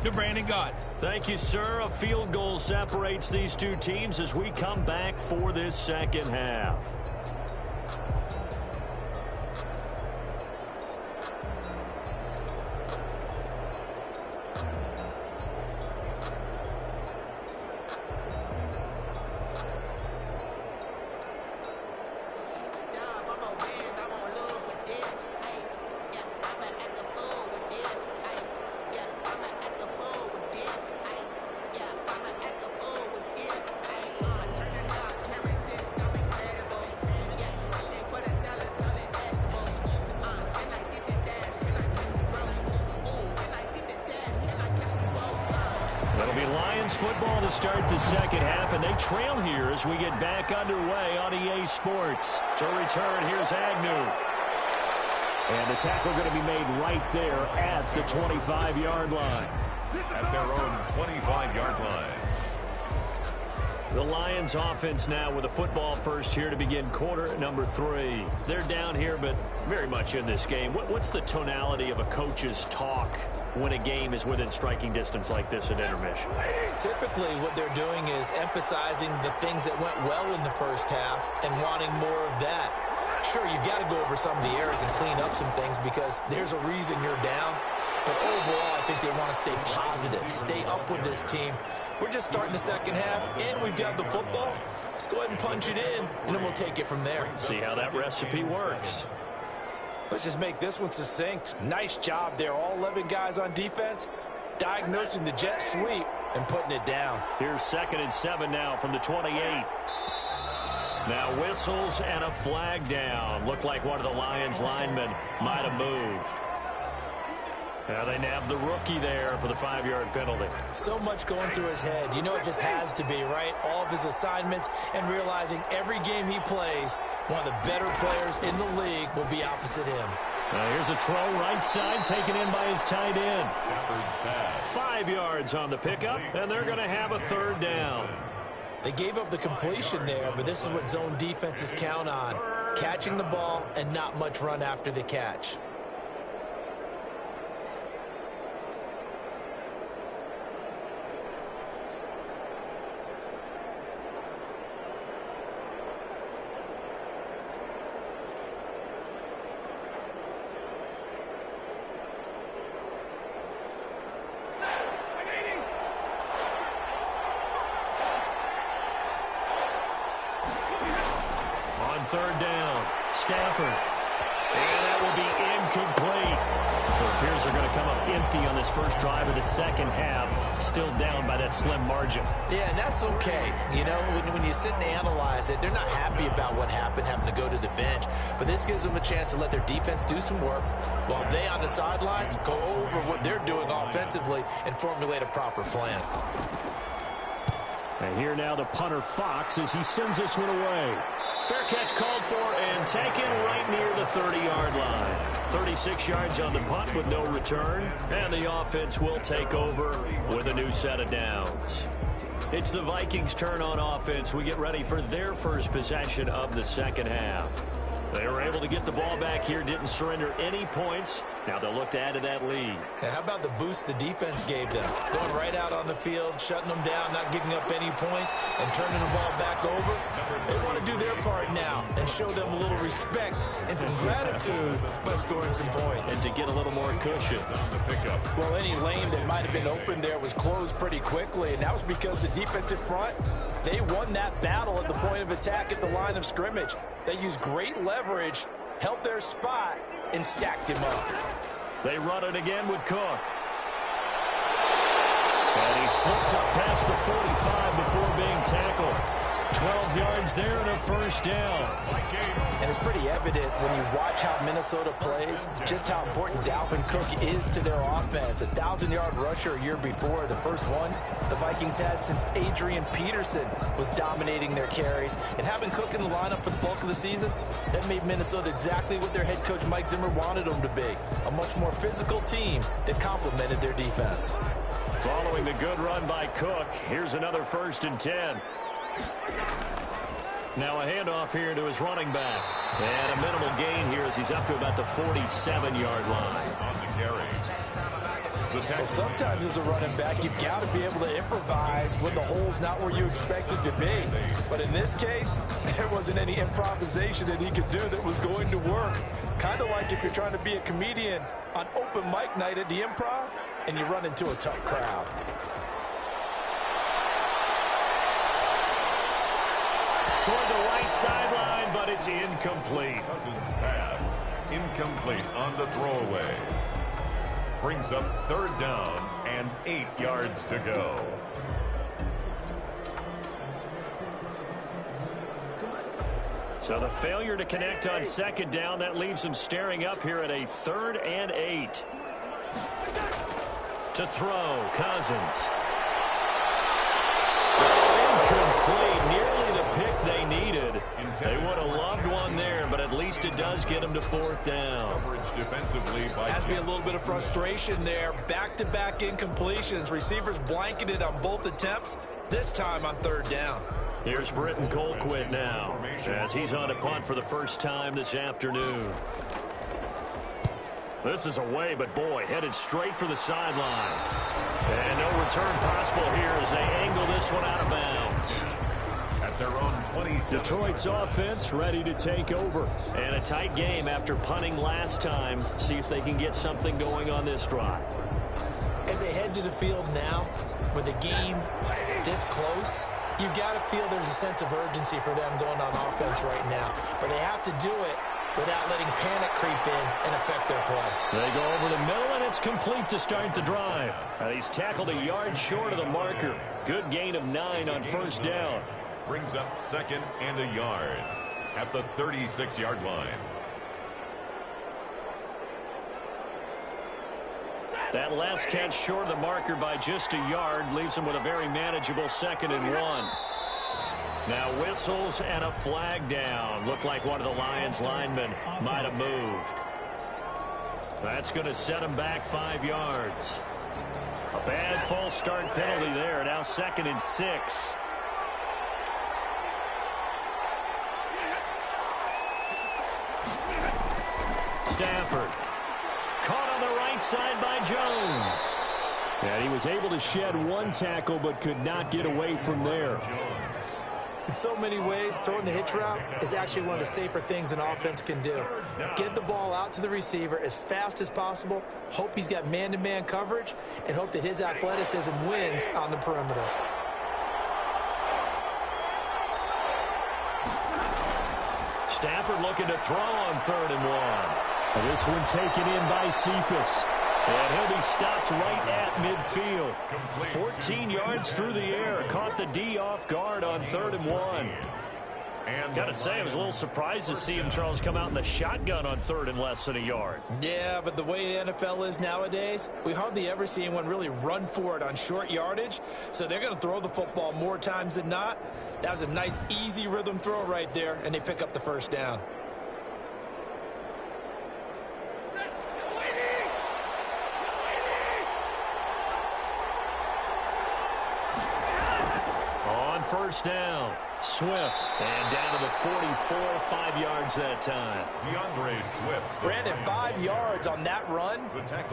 to Brandon Gaudin. Thank you, sir. A field goal separates these two teams as we come back for this second half. Lions football to start the second half, and they trail here as we get back underway on EA Sports. To return, here's Agnew. And the tackle going to be made right there at the 25-yard line. At their own 25-yard line. The Lions offense now with a football first here to begin quarter number 3. They're down here, but very much in this game. What's the tonality of a coach's talk when a game is within striking distance like this at intermission? Typically, what they're doing is emphasizing the things that went well in the first half and wanting more of that. Sure, you've got to go over some of the errors and clean up some things because there's a reason you're down. But overall, I think they want to stay positive, stay up with this team. We're just starting the second half, and we've got the football. Let's go ahead and punch it in, and then we'll take it from there. See how that recipe works. Let's just make this one succinct. Nice job there. All 11 guys on defense, diagnosing the jet sweep and putting it down. Here's 2nd and 7 now from the 28. Now whistles and a flag down. Looked like one of the Lions linemen might have moved. Now they nabbed the rookie there for the 5-yard penalty. So much going through his head. You know it just has to be, right? All of his assignments and realizing every game he plays, one of the better players in the league will be opposite him. Now here's a throw right side taken in by his tight end. 5 yards on the pickup, and they're going to have a 3rd down. They gave up the completion there, but this is what zone defenses count on. Catching the ball and not much run after the catch. On 3rd down, Stafford. And that will be incomplete. It appears they're going to come up empty on this first drive of the second half. Still down by that slim margin. Yeah, and that's okay. You know, when you sit and analyze it, they're not happy about what happened, having to go to the bench. But this gives them a chance to let their defense do some work while they on the sidelines go over what they're doing offensively and formulate a proper plan. And here now the punter Fox as he sends this one away. Fair catch called for and taken right near the 30-yard line. 36 yards on the punt with no return. And the offense will take over with a new set of downs. It's the Vikings' turn on offense. We get ready for their first possession of the second half. They were able to get the ball back here, didn't surrender any points. Now they'll look to add to that lead. Now, how about the boost the defense gave them? Going right out on the field, shutting them down, not giving up any points, and turning the ball back over. They want to do their part now and show them a little respect and some gratitude by scoring some points. And to get a little more cushion. Well, any lane that might have been open there was closed pretty quickly, and that was because the defensive front, they won that battle at the point of attack at the line of scrimmage. They used great leverage, held their spot, and stacked him up. They run it again with Cook. And he slips up past the 45 before being tackled. 12 yards there and a first down. And it's pretty evident when you watch how Minnesota plays, just how important Dalvin Cook is to their offense. 1,000-yard rusher a year before, the first one the Vikings had since Adrian Peterson was dominating their carries. And having Cook in the lineup for the bulk of the season, that made Minnesota exactly what their head coach Mike Zimmer wanted them to be. A much more physical team that complemented their defense. Following the good run by Cook, here's another 1st and 10. Now a handoff here to his running back. And a minimal gain here as he's up to about the 47-yard line. On the carries. Well, sometimes as a running back, you've got to be able to improvise when the hole's not where you expect it to be. But in this case, there wasn't any improvisation that he could do that was going to work. Kind of like if you're trying to be a comedian on open mic night at the Improv and you run into a tough crowd. Toward the right sideline, but it's incomplete. Cousins pass. Incomplete on the throwaway. Brings up 3rd down and 8 yards to go. So the failure to connect on 2nd down, that leaves them staring up here at a 3rd and 8. To throw, Cousins. Incomplete. Nearly the pick they needed. They would have loved one there, but at least it does get them to fourth down. Has to be a little bit of frustration there. Back-to-back incompletions. Receivers blanketed on both attempts, this time on third down. Here's Britton Colquitt now, as he's on a punt for the first time this afternoon. This is away, but boy, headed straight for the sidelines. And no return possible here as they angle this one out of bounds. At their own 27. Detroit's offense ready to take over. And a tight game after punting last time. See if they can get something going on this drive. As they head to the field now, with the game this close, you've got to feel there's a sense of urgency for them going on offense right now. But they have to do it without letting panic creep in and affect their play. They go over the middle, and it's complete to start the drive. He's tackled a yard short of the marker. Good gain of 9 on first down. Brings up second and a yard at the 36-yard line. That last catch short of the marker by just a yard leaves him with a very manageable 2nd and 1. Now whistles and a flag down. Looked like one of the Lions linemen might have moved. That's going to set him back 5 yards. A bad false start penalty there. Now 2nd and 6. Stafford. Caught on the right side by Jones. And he was able to shed one tackle but could not get away from there. In so many ways, throwing the hitch route is actually one of the safer things an offense can do. Get the ball out to the receiver as fast as possible, hope he's got man-to-man coverage, and hope that his athleticism wins on the perimeter. Stafford looking to throw on 3rd and 1. This one taken in by Cephas. And he'll be stopped right at midfield. 14 yards through the air. Caught the D off guard on 3rd and 1. Got to say, I was a little surprised to see him, Charles, come out in the shotgun on 3rd and less than a yard. Yeah, but the way the NFL is nowadays, we hardly ever see anyone really run for it on short yardage. So they're going to throw the football more times than not. That was a nice, easy rhythm throw right there, and they pick up the first down. First down, Swift, and down to the 44, 5 yards that time. DeAndre Swift. Brandon, 5 yards on that run.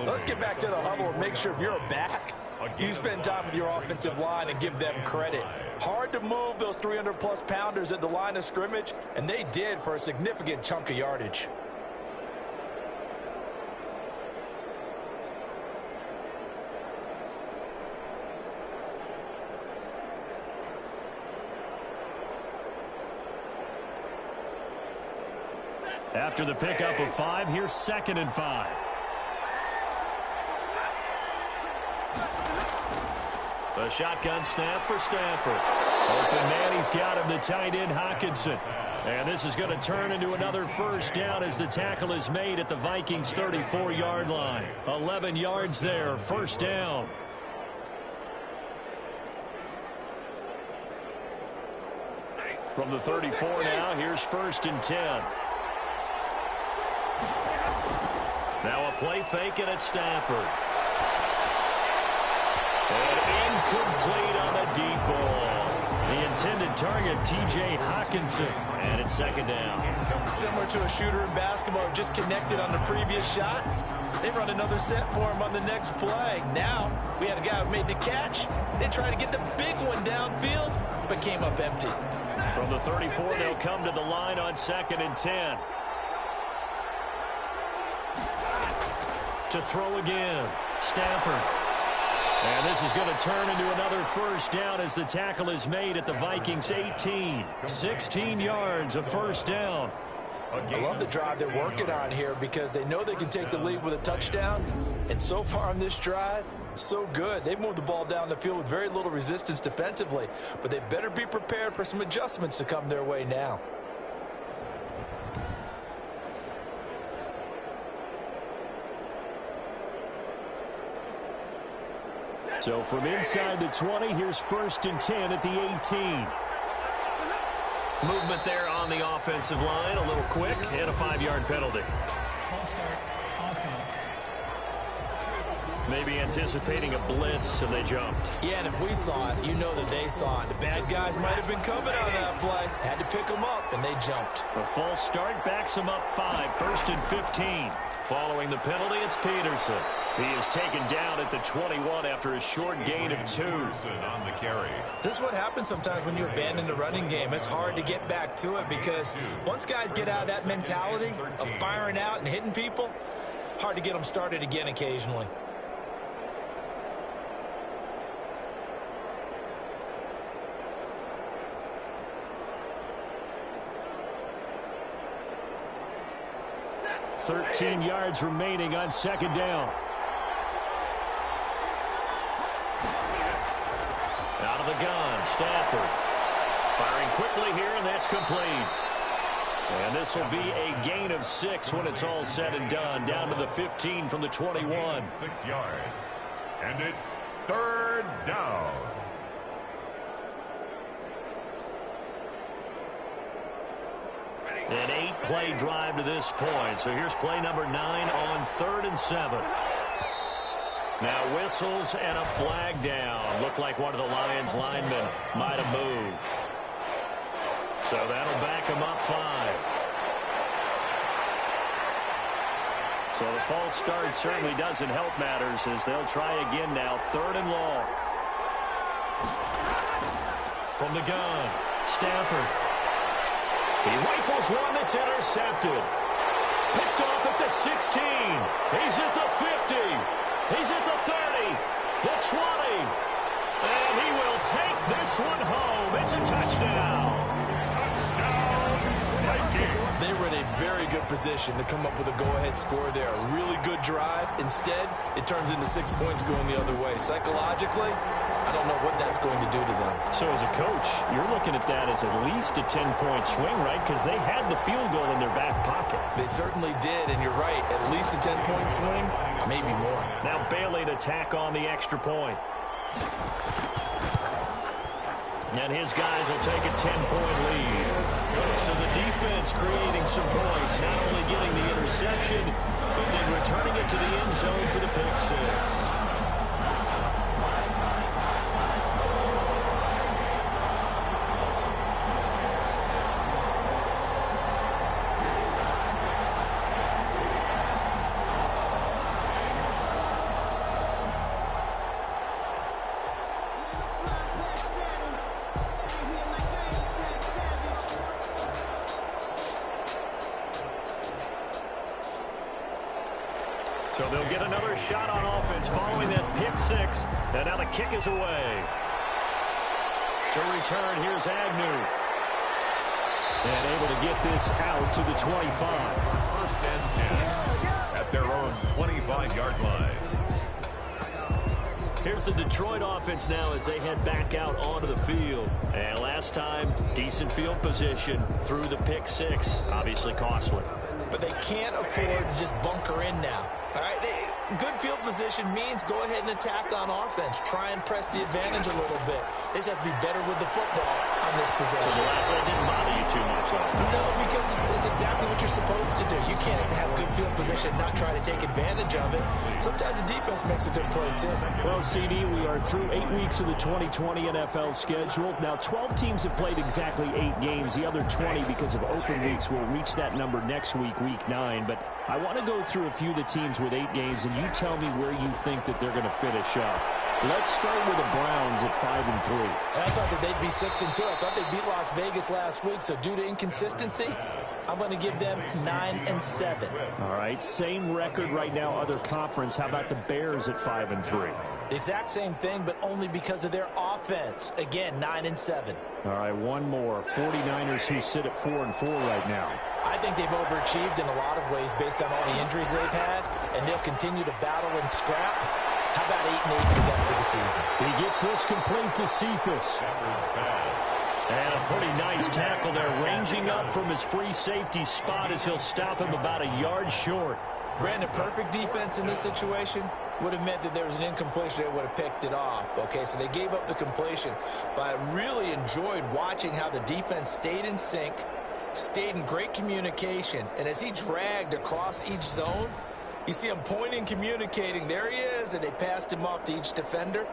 Let's get back to the huddle and make sure if you're a back, you spend time with your offensive line and give them credit. Hard to move those 300-plus pounders at the line of scrimmage, and they did for a significant chunk of yardage. After the pickup of 5, here's 2nd and 5. The shotgun snap for Stafford. Open man, he's got him, the tight end Hockenson. And this is going to turn into another first down as the tackle is made at the Vikings' 34-yard line. 11 yards there, first down. From the 34 now, here's 1st and 10. Now a play fake and it's Stafford. And incomplete on the deep ball. The intended target, T.J. Hockenson. And it's 2nd down. Similar to a shooter in basketball, just connected on the previous shot. They run another set for him on the next play. Now, we had a guy who made the catch. They tried to get the big one downfield, but came up empty. From the 34, they'll come to the line on 2nd and 10. To throw again, Stafford. And this is going to turn into another first down as the tackle is made at the Vikings' 18. 16 yards of first down. I love the drive they're working on here because they know they can take the lead with a touchdown. And so far on this drive, so good. They've moved the ball down the field with very little resistance defensively. But they better be prepared for some adjustments to come their way now. So from inside the 20, here's 1st and 10 at the 18. Movement there on the offensive line, a little quick, and a 5-yard penalty. False start, offense. Maybe anticipating a blitz, and they jumped. Yeah, and if we saw it, you know that they saw it. The bad guys might have been coming on that play. Had to pick them up, and they jumped. A false start backs them up 5, 1st and 15. Following the penalty, it's Peterson. He is taken down at the 21 after a short gain of 2. On the carry. This is what happens sometimes when you abandon the running game. It's hard to get back to it because once guys get out of that mentality of firing out and hitting people, hard to get them started again occasionally. $13 yards remaining on 2nd down. Out of the gun, Stafford. Firing quickly here, and that's complete. And this will be a gain of 6 when it's all said and done. Down to the 15 from the 21. 6 yards. And it's 3rd down. An 8-play drive to this point. So here's play number 9 on 3rd and 7. Now whistles and a flag down. Looked like one of the Lions linemen might have moved. So that'll back him up 5. So the false start certainly doesn't help matters as they'll try again now. 3rd and long. From the gun, Stafford. He rifles one that's intercepted. Picked off at the 16. He's at the 50. He's at the 30. The 20. And he will take this one home. It's a touchdown. Touchdown, Vikings. They were in a very good position to come up with a go-ahead score there. A really good drive. Instead, it turns into 6 points going the other way. Psychologically, I don't know what that's going to do to them. So as a coach, you're looking at that as at least a 10-point swing, right? Because they had the field goal in their back pocket. They certainly did, and you're right. At least a 10-point swing, maybe more. Now Bailey to tack on the extra point. And his guys will take a 10-point lead. So the defense creating some points, not only getting the interception, but then returning it to the end zone for the pick 6. So they'll get another shot on offense following that pick 6. And now the kick is away. To return, here's Agnew. And able to get this out to the 25. 1st and 10 at their own 25-yard line. Here's the Detroit offense now as they head back out onto the field. And last time, decent field position through the pick 6. Obviously costly. But they can't afford to just bunker in now. All right, good field position means go ahead and attack on offense. Try and press the advantage a little bit. They just have to be better with the football on this possession. So the last one didn't bother you too much last time? No, because it's exactly what you're supposed to do. You can't have good field position and not try to take advantage of it. Sometimes the defense makes a good play, too. Well, CD, we are through 8 weeks of the 2020 NFL schedule. Now, 12 teams have played exactly 8 games. The other 20, because of open weeks, will reach that number next week, week 9. But I want to go through a few of the teams with 8 games, and you tell me where you think that they're going to finish up. Let's start with the Browns at 5-3. I thought that they'd be 6-2. I thought they beat Las Vegas last week, so due to inconsistency, I'm going to give them 9-7. All right, same record right now, other conference. How about the Bears at 5-3? The exact same thing, but only because of their offense. Again, 9-7. All right, one more. 49ers who sit at 4-4 right now. I think they've overachieved in a lot of ways based on all the injuries they've had, and they'll continue to battle and scrap. How about 8-8 for them for the season? He gets this complete to Cephas. And a pretty nice tackle there, ranging up from his free safety spot as he'll stop him about a yard short. Brandon, perfect defense in this situation. would have meant that there was an incompletion. They would have picked it off. Okay, so they gave up the completion. But I really enjoyed watching how the defense stayed in sync, stayed in great communication. And as he dragged across each zone, you see him pointing, communicating. There he is, and they passed him off to each defender.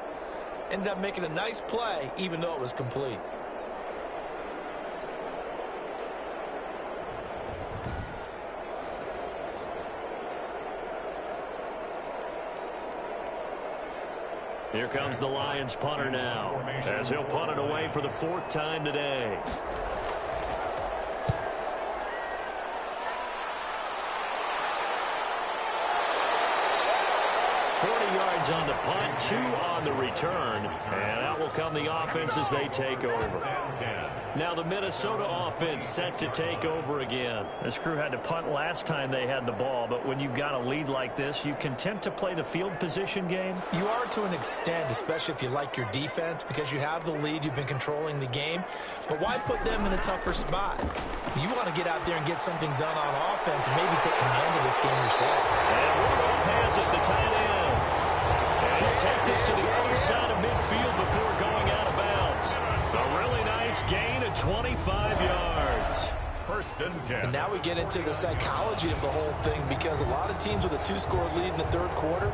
Ended up making a nice play, even though it was complete. Here comes the Lions punter now, as he'll punt it away for the 4th time today. On the punt, 2 on the return, and out will come the offense as they take over. Now the Minnesota offense set to take over again. This crew had to punt last time they had the ball, but when you've got a lead like this, you can tend to play the field position game. You are to an extent, especially if you like your defense, because you have the lead, you've been controlling the game. But why put them in a tougher spot? You want to get out there and get something done on offense and maybe take command of this game yourself. And Rudolph has it, the tight end. He'll take this to the other side of midfield before going out of bounds. A really nice gain of 25 yards. 1st and 10. And now we get into the psychology of the whole thing, because a lot of teams with a 2-score lead in the 3rd quarter,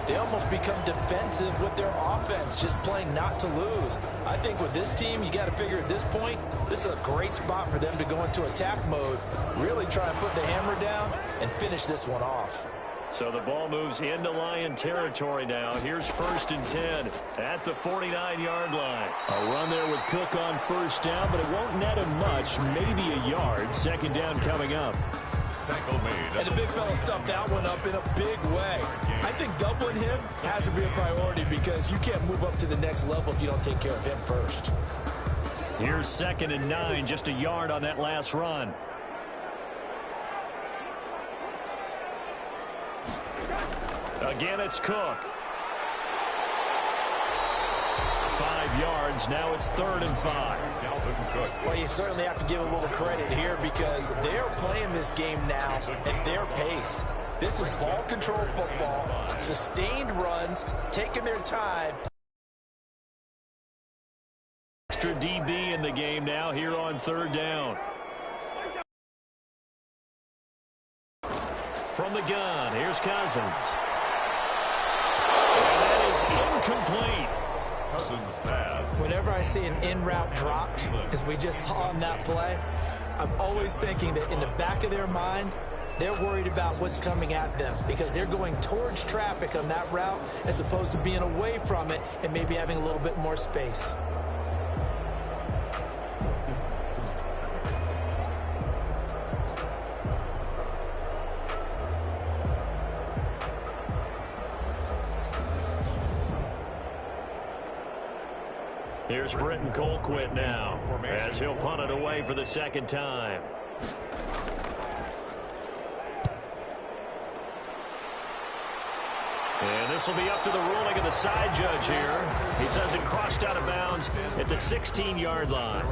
they almost become defensive with their offense, just playing not to lose. I think with this team, you got to figure at this point, this is a great spot for them to go into attack mode, really try and put the hammer down and finish this one off. So the ball moves into Lion territory now. Here's 1st and 10 at the 49-yard line. A run there with Cook on 1st down, but it won't net him much, maybe a yard. 2nd down coming up. Tackle made. And the big fella stuffed that one up in a big way. I think doubling him has to be a priority, because you can't move up to the next level if you don't take care of him first. Here's 2nd and 9, just a yard on that last run. Again, it's Cook. 5 yards. Now it's 3rd and 5. Well, you certainly have to give a little credit here, because they're playing this game now at their pace. This is ball control football, sustained runs, taking their time. Extra DB in the game now here on 3rd down. From the gun, here's Cousins. Incomplete. Cousins pass. Whenever I see an in-route dropped, as we just saw on that play, I'm always thinking that in the back of their mind, they're worried about what's coming at them, because they're going towards traffic on that route as opposed to being away from it and maybe having a little bit more space. Here's Britton Colquitt now, as he'll punt it away for the 2nd time. And this will be up to the ruling of the side judge here. He says it crossed out of bounds at the 16-yard line.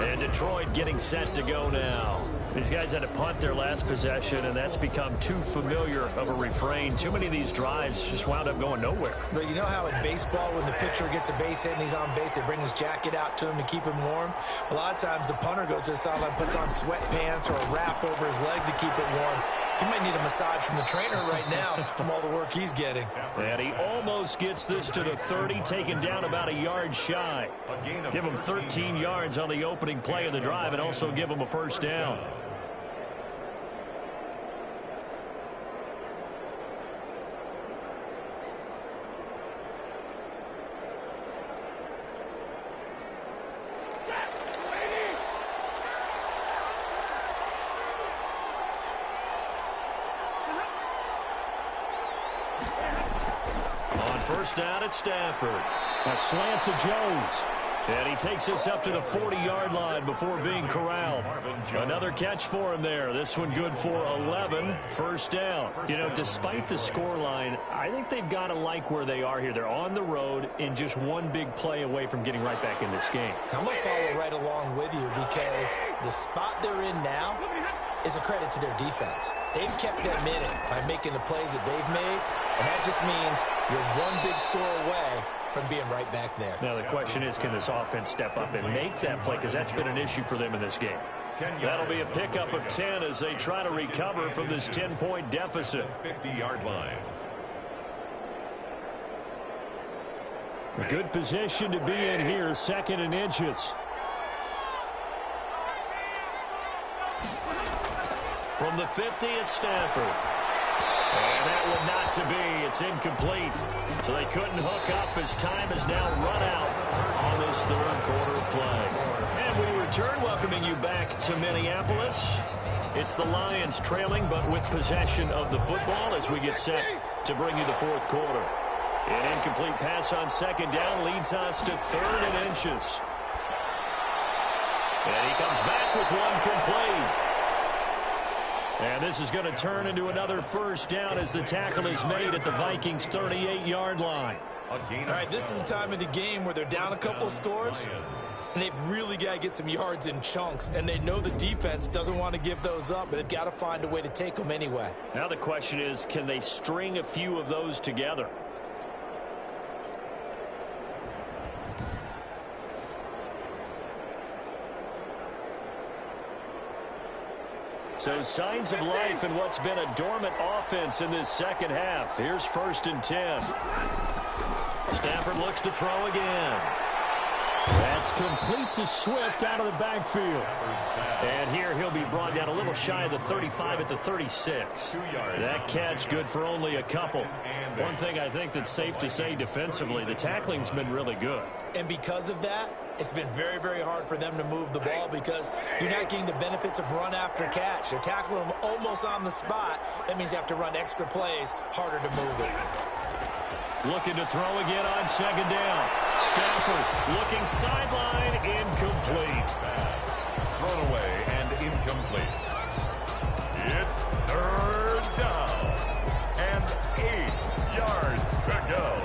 And Detroit getting set to go now. These guys had to punt their last possession, and that's become too familiar of a refrain. Too many of these drives just wound up going nowhere. But you know how in baseball, when the pitcher gets a base hit and he's on base, they bring his jacket out to him to keep him warm? A lot of times the punter goes to the sideline, puts on sweatpants or a wrap over his leg to keep it warm. He might need a massage from the trainer right now from all the work he's getting. And he almost gets this to the 30, taken down about a yard shy. Give him 13 yards on the opening play of the drive and also give him a 1st down. First down at Stafford. A slant to Jones. And he takes us up to the 40-yard line before being corralled. Another catch for him there. This one good for 11. First down. You know, despite the scoreline, I think they've got to like where they are here. They're on the road and just one big play away from getting right back in this game. I'm going to follow right along with you, because the spot they're in now is a credit to their defense. They've kept them in it by making the plays that they've made. And that just means you're one big score away from being right back there. Now the question is, can this offense step up and make that play? Because that's been an issue for them in this game. That'll be a pickup of 10 as they try to recover from this 10-point deficit. 50-yard line. A good position to be in here, 2nd and inches. From the 50, it's Stafford. And that one not to be. It's incomplete. So they couldn't hook up as time has now run out on this 3rd quarter of play. And we return, welcoming you back to Minneapolis. It's the Lions trailing, but with possession of the football as we get set to bring you the 4th quarter. An incomplete pass on 2nd down leads us to 3rd and inches. And he comes back with one complete. And this is going to turn into another 1st down as the tackle is made at the Vikings' 38-yard line. All right, this is the time of the game where they're down a couple of scores, and they've really got to get some yards in chunks, and they know the defense doesn't want to give those up, but they've got to find a way to take them anyway. Now the question is, can they string a few of those together? So signs of life in what's been a dormant offense in this 2nd half. Here's 1st and 10. Stafford looks to throw again. That's complete to Swift out of the backfield. And here he'll be brought down a little shy of the 35 at the 36. That catch good for only a couple. One thing I think that's safe to say defensively, the tackling's been really good. And because of that, it's been very, very hard for them to move the ball because you're not getting the benefits of run after catch. They're tackling them almost on the spot. That means you have to run extra plays, harder to move it. Looking to throw again on 2nd down. Stafford looking sideline, incomplete. Thrown away and incomplete. It's 3rd down and 8 yards to go.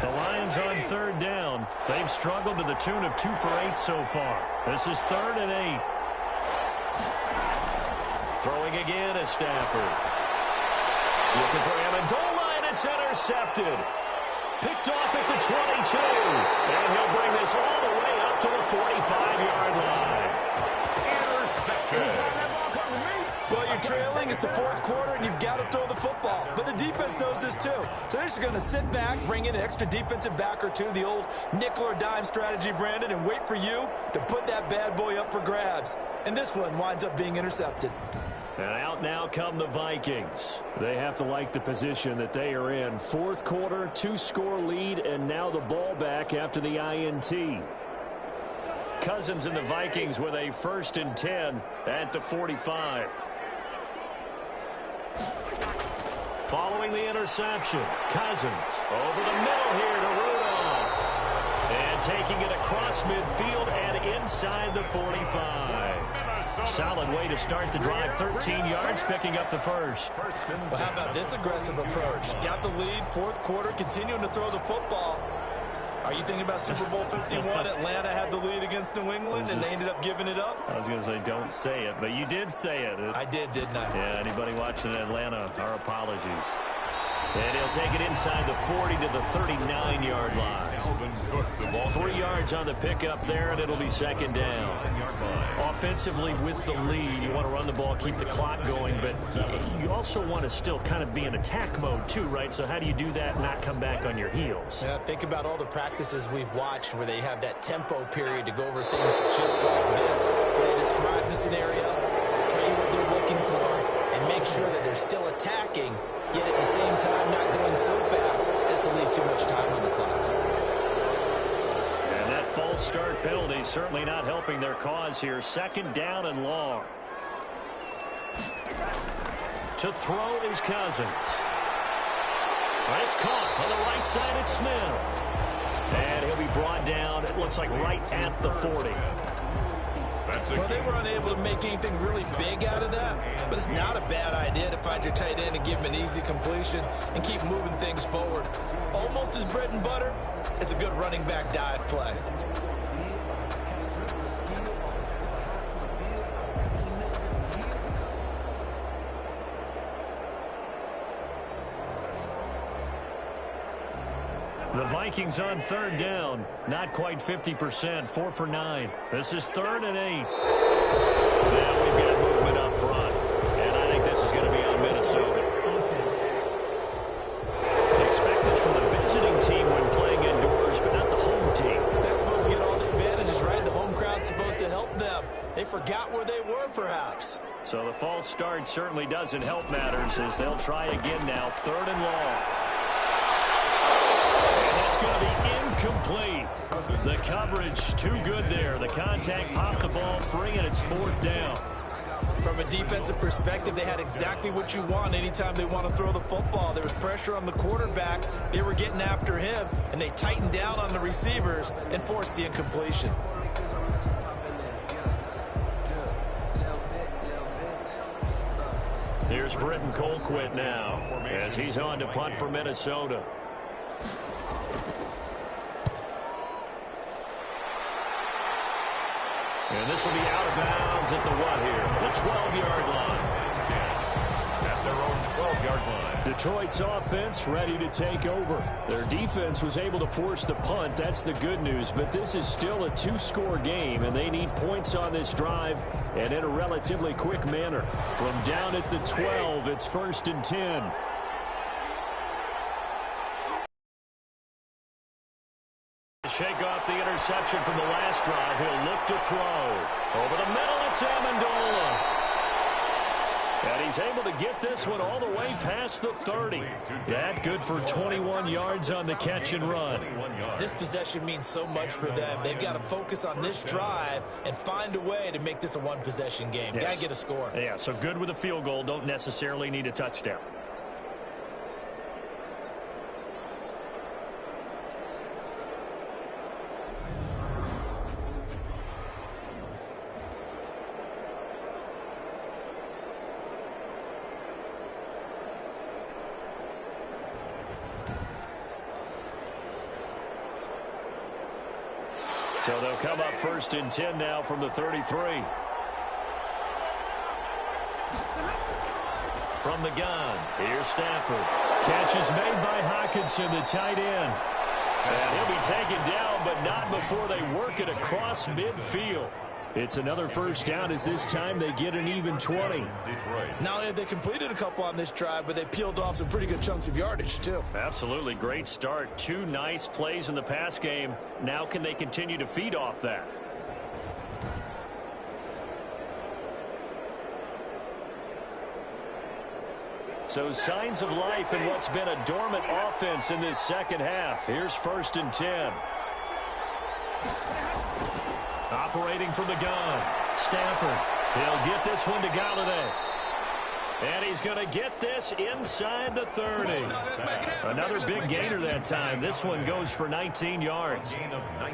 The Lions on 3rd down. They've struggled to the tune of 2 for 8 so far. This is 3rd and 8. Throwing again is Stafford. Looking for Amendola, and it's intercepted. Picked off at the 22. And he'll bring this all the way up to the 45-yard line. Intercepted. Well, you're trailing. It's the 4th quarter, and you've got to throw the football. But the defense knows this, too. So they're just going to sit back, bring in an extra defensive back or two, the old nickel or dime strategy, Brandon, and wait for you to put that bad boy up for grabs. And this one winds up being intercepted. And out now come the Vikings. They have to like the position that they are in. 4th quarter, 2-score lead, and now the ball back after the INT. Cousins and the Vikings with a 1st and 10 at the 45. Following the interception, Cousins over the middle here to Rudolph. And taking it across midfield and inside the 45. Solid way to start the drive. 13 yards, picking up the 1st. Well, how about this aggressive approach? Got the lead, 4th quarter, continuing to throw the football. Are you thinking about Super Bowl 51? Atlanta had the lead against New England, and they ended up giving it up? I was going to say, don't say it, but you did say it. I did, didn't I? Yeah, anybody watching Atlanta, our apologies. And he'll take it inside the 40 to the 39-yard line. 3 yards on the pickup there, and it'll be 2nd down. Offensively with the lead, you want to run the ball, keep the clock going, but you also want to still kind of be in attack mode too, right? So how do you do that and not come back on your heels? Yeah, think about all the practices we've watched where they have that tempo period to go over things just like this, where they describe the scenario, tell you what they're looking for, and make sure that they're still attacking, yet at the same time not going so fast as to leave too much time on the clock. And that false start penalty certainly not helping their cause here. 2nd down and long. To throw is Cousins. It's caught on the right side at Smith. And he'll be brought down, it looks like right at the 40. Well, they were unable to make anything really big out of that, but it's not a bad idea to find your tight end and give him an easy completion and keep moving things forward. Almost as bread and butter as a good running back dive play. The Vikings on third down. Not quite 50%, 4 for 9. This is 3rd and 8. Now we've got movement up front. And I think this is going to be on Minnesota. Expect this from the visiting team when playing indoors, but not the home team. They're supposed to get all the advantages, right? The home crowd's supposed to help them. They forgot where they were, perhaps. So the false start certainly doesn't help matters as they'll try again now. 3rd and long. And that's going to be incomplete. The coverage too good there. The contact popped the ball free, and it's 4th down. From a defensive perspective, they had exactly what you want anytime they want to throw the football. There was pressure on the quarterback. They were getting after him, and they tightened down on the receivers and forced the incompletion. Here's Britton Colquitt now as he's on to punt for Minnesota. And this will be out of bounds at the what here? The 12-yard line. At their own 12-yard line. Detroit's offense ready to take over. Their defense was able to force the punt. That's the good news. But this is still a 2-score game, and they need points on this drive and in a relatively quick manner. From down at the 12, it's 1st and 10. Shake off the interception from the last drive. He'll look to throw. Over the middle, it's Amendola. And he's able to get this one all the way past the 30. Yeah, good for 21 yards on the catch and run. This possession means so much for them. They've got to focus on this drive and find a way to make this a one-possession game. Yes. Got to get a score. Yeah, so good with a field goal. Don't necessarily need a touchdown. So they'll come up 1st and 10 now from the 33. From the gun, here's Stafford. Catch is made by Hockenson, the tight end. And he'll be taken down, but not before they work it across midfield. It's another 1st down as this time they get an even 20. Not only have they completed a couple on this drive, but they peeled off some pretty good chunks of yardage, too. Absolutely. Great start. 2 nice plays in the pass game. Now can they continue to feed off that? So signs of life in what's been a dormant offense in this second half. Here's 1st and 10. Operating from the gun. Stafford. He'll get this one to Galladay. And he's going to get this inside the 30. Another big gainer that time. This one goes for 19 yards.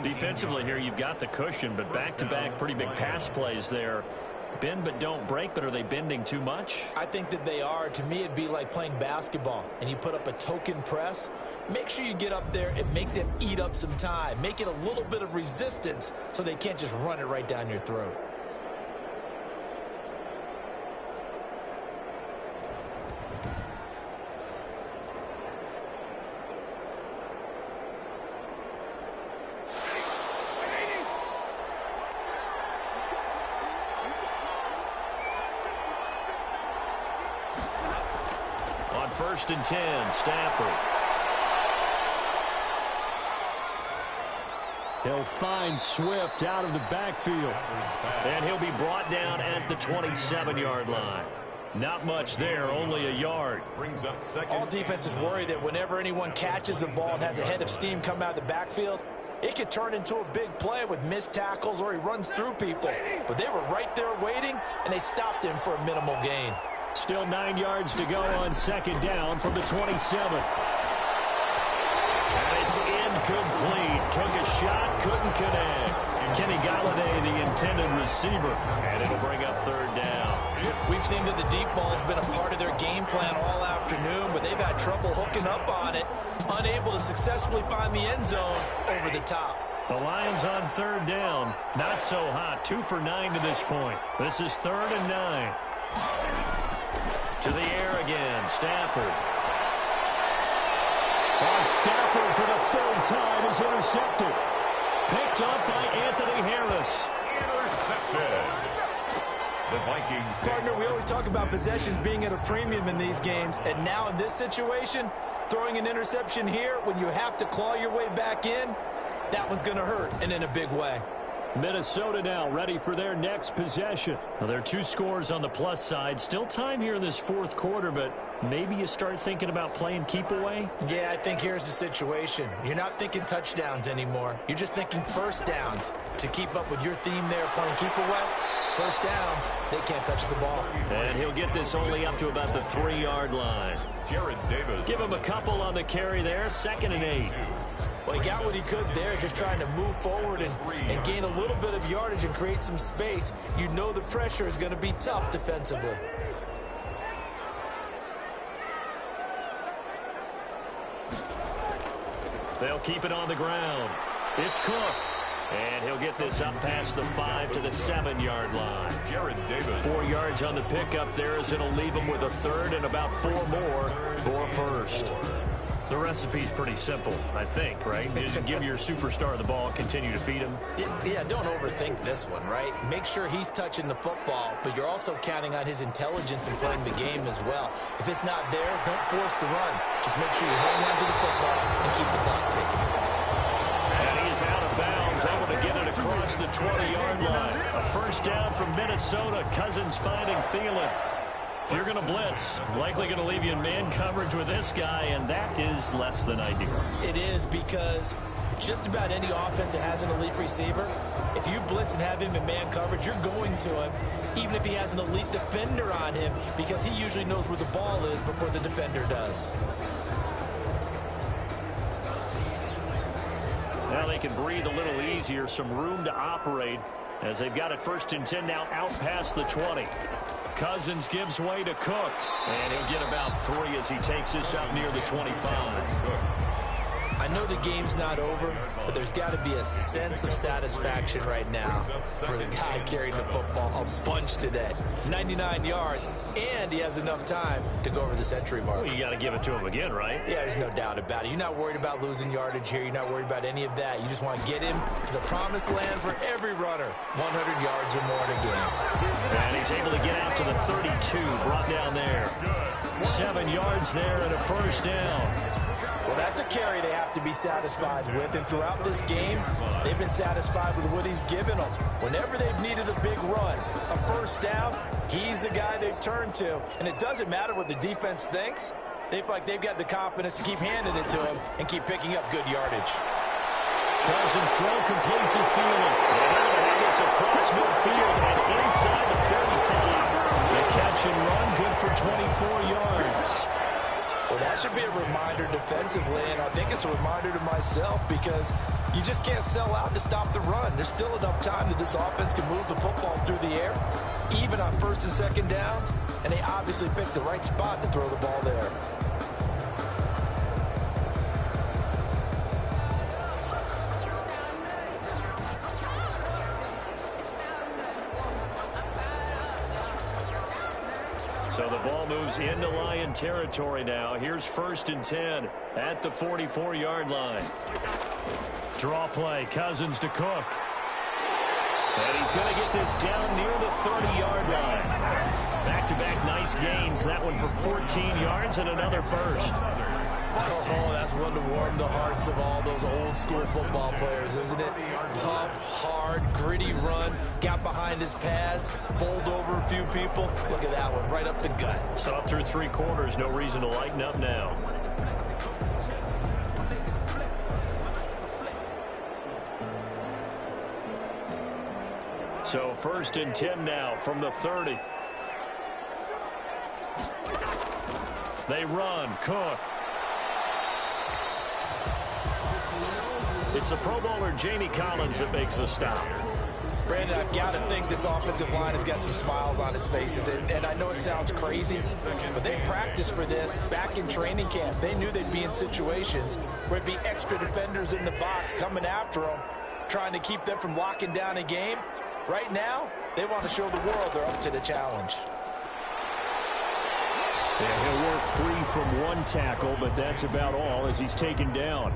Defensively here, you've got the cushion, but back-to-back pretty big pass plays there. Bend but don't break, but are they bending too much? I think that they are. To me, it'd be like playing basketball, and you put up a token press. Make sure you get up there and make them eat up some time. Make it a little bit of resistance so they can't just run it right down your throat. On 1st and 10, Stafford. He'll find Swift out of the backfield. And he'll be brought down at the 27-yard line. Not much there, only a yard. Brings up second. All defenses worry that whenever anyone catches the ball and has a head of steam come out of the backfield, it could turn into a big play with missed tackles or he runs through people. But they were right there waiting, and they stopped him for a minimal gain. Still 9 yards to go on 2nd down from the 27. And it's incomplete. Took a shot, couldn't connect. Kenny Galladay, the intended receiver. And it'll bring up 3rd down. We've seen that the deep ball has been a part of their game plan all afternoon, but they've had trouble hooking up on it, unable to successfully find the end zone over the top. The Lions on 3rd down. Not so hot. 2 for 9 to this point. This is 3rd and 9. To the air again, Stafford. Stafford for the third time is intercepted. Picked up by Anthony Harris. Intercepted. The Vikings. Partner, we always talk about possessions being at a premium in these games, and now in this situation, throwing an interception here when you have to claw your way back in, that one's going to hurt, and in a big way. Minnesota now ready for their next possession. Well, there are 2 scores on the plus side. Still time here in this fourth quarter, but maybe you start thinking about playing keep away? Yeah, I think here's the situation. You're not thinking touchdowns anymore. You're just thinking first downs. To keep up with your theme there, playing keep away, first downs, they can't touch the ball. And he'll get this only up to about the 3-yard line. Jared Davis. Give him a couple on the carry there, 2nd and 8. Well, he got what he could there, just trying to move forward and gain a little bit of yardage and create some space. You know the pressure is going to be tough defensively. They'll keep it on the ground. It's Cook. And he'll get this up past the 5 to the 7-yard line. Jared Davis. 4 yards on the pickup there as it'll leave him with a third and about 4 more for first. The recipe's pretty simple, I think, right? Just give your superstar the ball, continue to feed him. Yeah, don't overthink this one, right? Make sure he's touching the football, but you're also counting on his intelligence in playing the game as well. If it's not there, don't force the run. Just make sure you hang on to the football and keep the clock ticking. And he is out of bounds, able to get it across the 20-yard line. A first down from Minnesota. Cousins finding Thielen. If you're going to blitz, likely going to leave you in man coverage with this guy, and that is less than ideal. It is, because just about any offense that has an elite receiver, if you blitz and have him in man coverage, you're going to him, even if he has an elite defender on him, because he usually knows where the ball is before the defender does. Now they can breathe a little easier, some room to operate as they've got it 1st and 10 now out past the 20. Cousins gives way to Cook, and he'll get about 3 as he takes this up near the 25. I know the game's not over, but there's got to be a sense of satisfaction right now for the guy carrying the football a bunch today. 99 yards, and he has enough time to go over the century mark. Well, you got to give it to him again, right? Yeah, there's no doubt about it. You're not worried about losing yardage here. You're not worried about any of that. You just want to get him to the promised land for every runner. 100 yards or more in a game. And he's able to get out to the 32, brought down there. 7 yards there and a first down. Well, that's a carry they have to be satisfied with, and throughout this game, they've been satisfied with what he's given them. Whenever they've needed a big run, a first down, he's the guy they've turned to, and it doesn't matter what the defense thinks. They feel like they've got the confidence to keep handing it to him and keep picking up good yardage. Cousins throw complete to Thielen. They're going to have this across midfield and inside the 35. The catch and run, good for 24 yards. Well, that should be a reminder defensively, and I think it's a reminder to myself, because you just can't sell out to stop the run. There's still enough time that this offense can move the football through the air, even on 1st and 2nd downs, and they obviously picked the right spot to throw the ball there. So the ball moves into Lion territory now. Here's 1st and 10 at the 44-yard line. Draw play, Cousins to Cook. And he's going to get this down near the 30-yard line. Back-to-back nice gains. That one for 14 yards and another first. Oh, that's one to warm the hearts of all those old-school football players, isn't it? Tough, hard, gritty run. Got behind his pads, bowled over a few people. Look at that one, right up the gut. So up through 3 quarters, no reason to lighten up now. So 1st and 10 now from the 30. They run, Cook. It's the Pro Bowler Jamie Collins that makes the stop. Brandon, I've got to think this offensive line has got some smiles on its faces. And I know it sounds crazy, but they practiced for this back in training camp. They knew they'd be in situations where it'd be extra defenders in the box coming after them, trying to keep them from locking down a game. Right now, they want to show the world they're up to the challenge. Yeah, he'll work free from one tackle, but that's about all as he's taken down.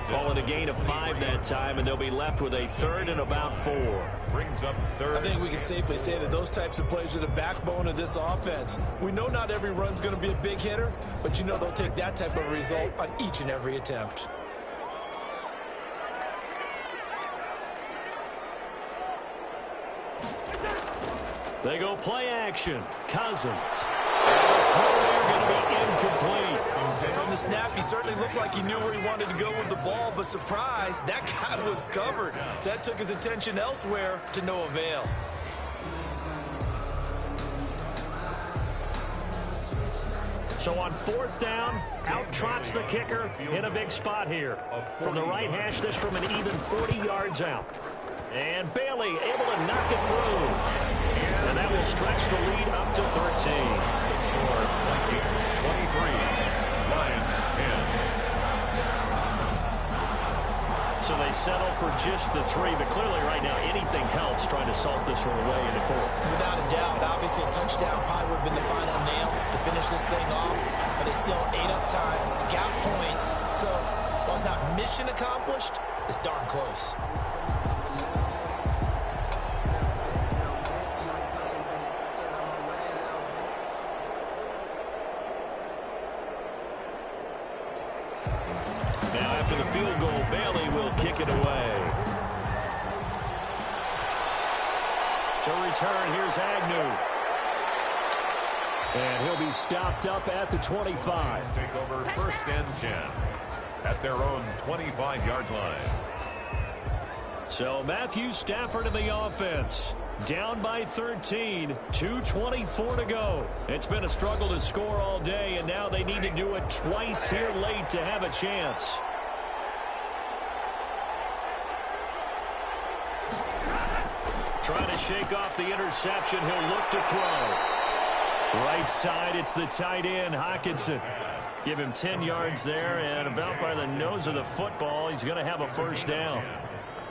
Calling a gain of 5 that time, and they'll be left with a third and about 4. Brings up third. I think we can safely say that those types of plays are the backbone of this offense. We know not every run's going to be a big hitter, but you know they'll take that type of result on each and every attempt. They go play action. Cousins. And the throw there going to be incomplete. From the snap, he certainly looked like he knew where he wanted to go with the ball, but surprise, that guy was covered. So that took his attention elsewhere to no avail. So on 4th down, out trots the kicker in a big spot here. From the right hash, this from an even 40 yards out. And Bailey able to knock it through. And that will stretch the lead up to 13. Score, Vikings 23, Lions 10. So they settle for just the 3, but clearly right now anything helps trying to salt this one away in the 4th. Without a doubt, obviously a touchdown probably would have been the final nail to finish this thing off, but they still ate up time, got points. So while it's not mission accomplished, it's darn close. Now after the field goal, Bailey will kick it away. To return, here's Agnew. And he'll be stopped up at the 25. Take over 1st and 10 at their own 25-yard line. So Matthew Stafford in the offense. Down by 13, 2:24 to go. It's been a struggle to score all day, and now they need to do it twice here late to have a chance. Trying to shake off the interception. He'll look to throw. Right side, it's the tight end, Hockenson. Give him 10 yards there, and about by the nose of the football, he's going to have a 1st down.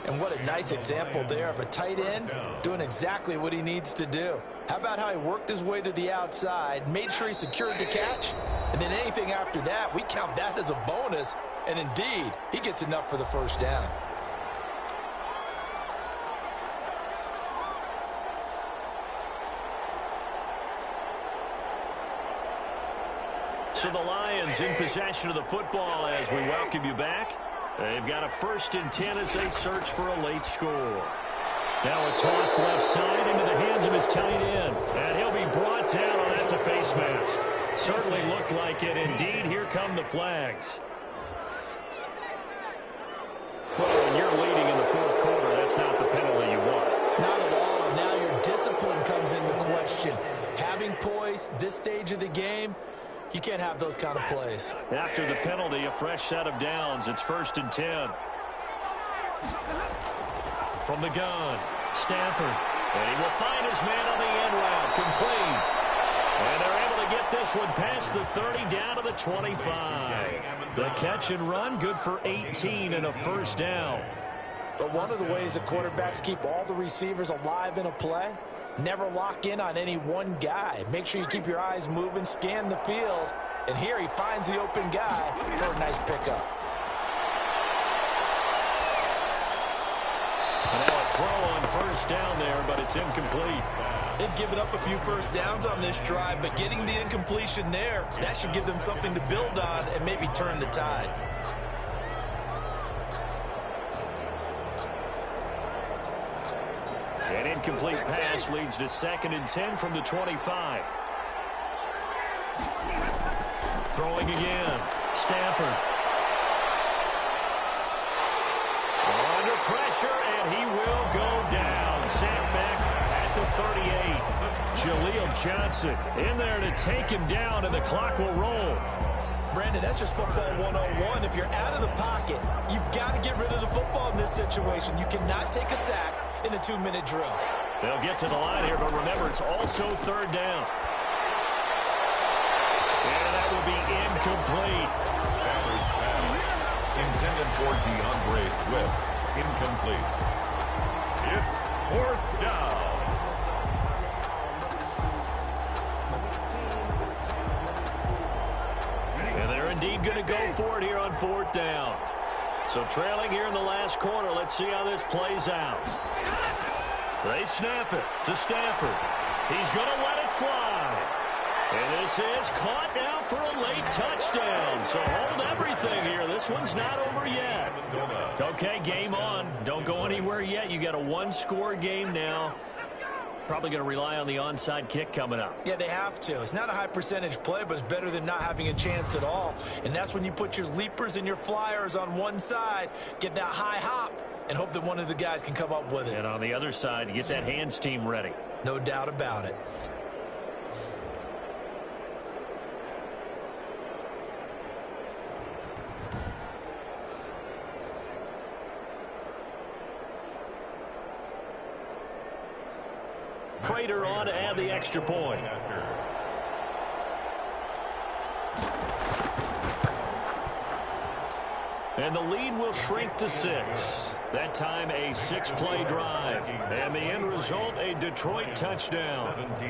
And what a nice example there of a tight end doing exactly what he needs to do. How about how he worked his way to the outside, made sure he secured the catch, and then anything after that, we count that as a bonus. And indeed, he gets enough for the 1st down. So the Lions in possession of the football as we welcome you back. They've got a 1st and 10 as they search for a late score. Now a toss left side into the hands of his tight end. And he'll be brought down. Oh, that's a face mask. Certainly looked like it. Indeed, here come the flags. Well, when you're leading in the 4th quarter, that's not the penalty you want. Not at all. And now your discipline comes into question. Having poise this stage of the game, you can't have those kind of plays. After the penalty, a fresh set of downs. It's 1st and 10. From the gun, Stafford. And he will find his man on the end route. Complete. And they're able to get this one past the 30 down to the 25. The catch and run, good for 18 and a 1st down. But one of the ways that quarterbacks keep all the receivers alive in a play, never lock in on any one guy. Make sure you keep your eyes moving, scan the field. And here he finds the open guy for a nice pickup. And now a throw on 1st down there, but it's incomplete. They've given up a few 1st downs on this drive, but getting the incompletion there, that should give them something to build on and maybe turn the tide. An incomplete pass leads to 2nd and 10 from the 25. Throwing again. Stafford. Under pressure, and he will go down. Sacked back at the 38. Jaleel Johnson in there to take him down, and the clock will roll. Brandon, that's just football 101. If you're out of the pocket, you've got to get rid of the football in this situation. You cannot take a sack in a 2-minute drill. They'll get to the line here, but remember, it's also 3rd down. And that will be incomplete. Stafford's pass intended for DeAndre Swift. Incomplete. It's 4th down. indeed going to go for it here on 4th down. So trailing here in the last quarter. Let's see how this plays out. They snap it to Stafford. He's going to let it fly. And this is caught now for a late touchdown. So hold everything here. This one's not over yet. Okay, game on. Don't go anywhere yet. You got a one-score game now. Probably going to rely on the onside kick coming up. Yeah, they have to. It's not a high percentage play, but it's better than not having a chance at all. And that's when you put your leapers and your flyers on one side, get that high hop, and hope that one of the guys can come up with it. And on the other side, get that hands team ready. No doubt about it. Prater on to add the extra point. And the lead will shrink to 6. That time a 6-play drive. And the end result, a Detroit touchdown. 17.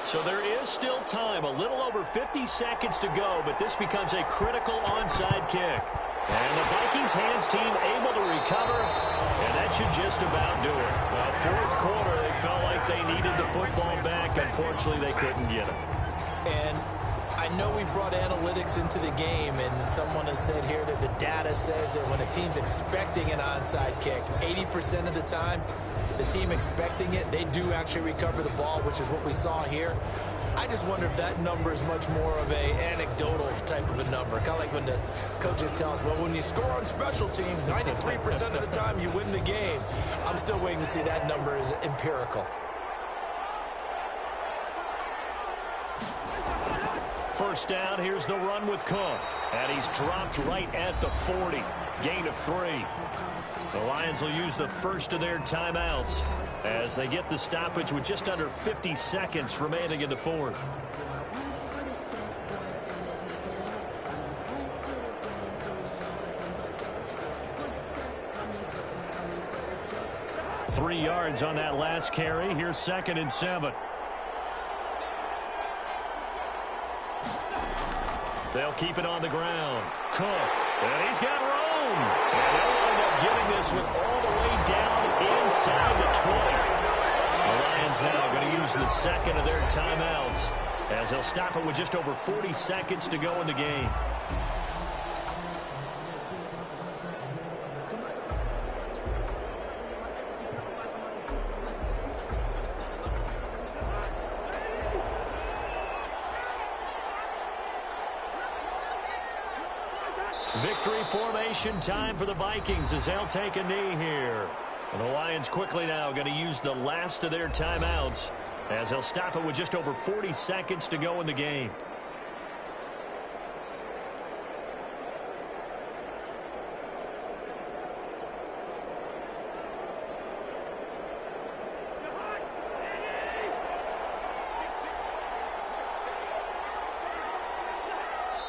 So there is still time, a little over 50 seconds to go, but this becomes a critical onside kick. And the Vikings hands team able to recover, and that should just about do it. Well, 4th quarter, they felt like they needed the football back. Unfortunately, they couldn't get it. And I know we brought analytics into the game, and someone has said here that the data says that when a team's expecting an onside kick, 80% of the time, the team expecting it, they do actually recover the ball, which is what we saw here. I just wonder if that number is much more of a anecdotal type of a number. Kind of like when the coaches tell us, well, when you score on special teams, 93% of the time you win the game. I'm still waiting to see that number is empirical. First down, here's the run with Cook. And he's dropped right at the 40. Gain of 3. The Lions will use the first of their timeouts as they get the stoppage with just under 50 seconds remaining in the 4th. Three yards on that last carry. Here's 2nd and 7. They'll keep it on the ground. Cook, and he's got room. And they'll wind up getting this one all the way down inside the 20. The Lions now going to use the second of their timeouts as they'll stop it with just over 40 seconds to go in the game. Victory formation time for the Vikings as they'll take a knee here. And the Lions quickly now going to use the last of their timeouts as they'll stop it with just over 40 seconds to go in the game.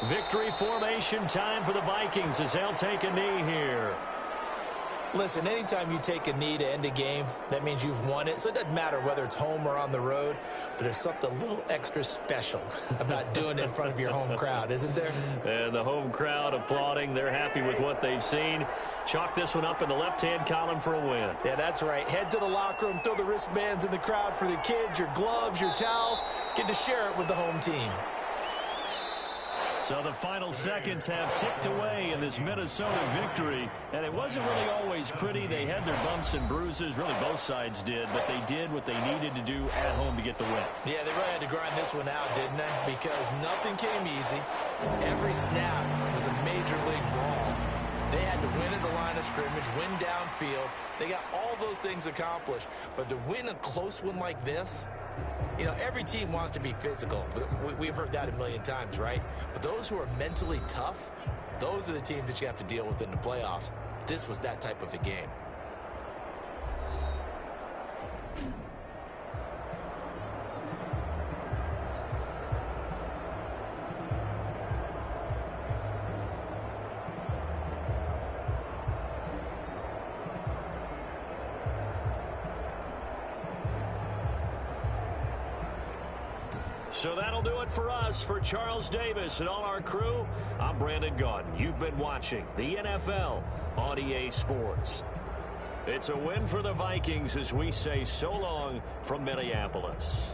Victory formation time for the Vikings as they'll take a knee here. Listen, anytime you take a knee to end a game, that means you've won it. So it doesn't matter whether it's home or on the road, but there's something a little extra special about doing it in front of your home crowd, isn't there? And the home crowd applauding. They're happy with what they've seen. Chalk this one up in the left-hand column for a win. Yeah, that's right. Head to the locker room, throw the wristbands in the crowd for the kids, your gloves, your towels. Get to share it with the home team. So the final seconds have ticked away in this Minnesota victory. And it wasn't really always pretty. They had their bumps and bruises. Really, both sides did. But they did what they needed to do at home to get the win. Yeah, they really had to grind this one out, didn't they? Because nothing came easy. Every snap was a major league brawl. They had to win at the line of scrimmage, win downfield. They got all those things accomplished. But to win a close one like this, You know, every team wants to be physical. We've heard that a million times, right? But those who are mentally tough, those are the teams that you have to deal with in the playoffs. This was that type of a game. So that'll do it for us. For Charles Davis and all our crew, I'm Brandon Gaudin. You've been watching the NFL on EA Sports. It's a win for the Vikings as we say so long from Minneapolis.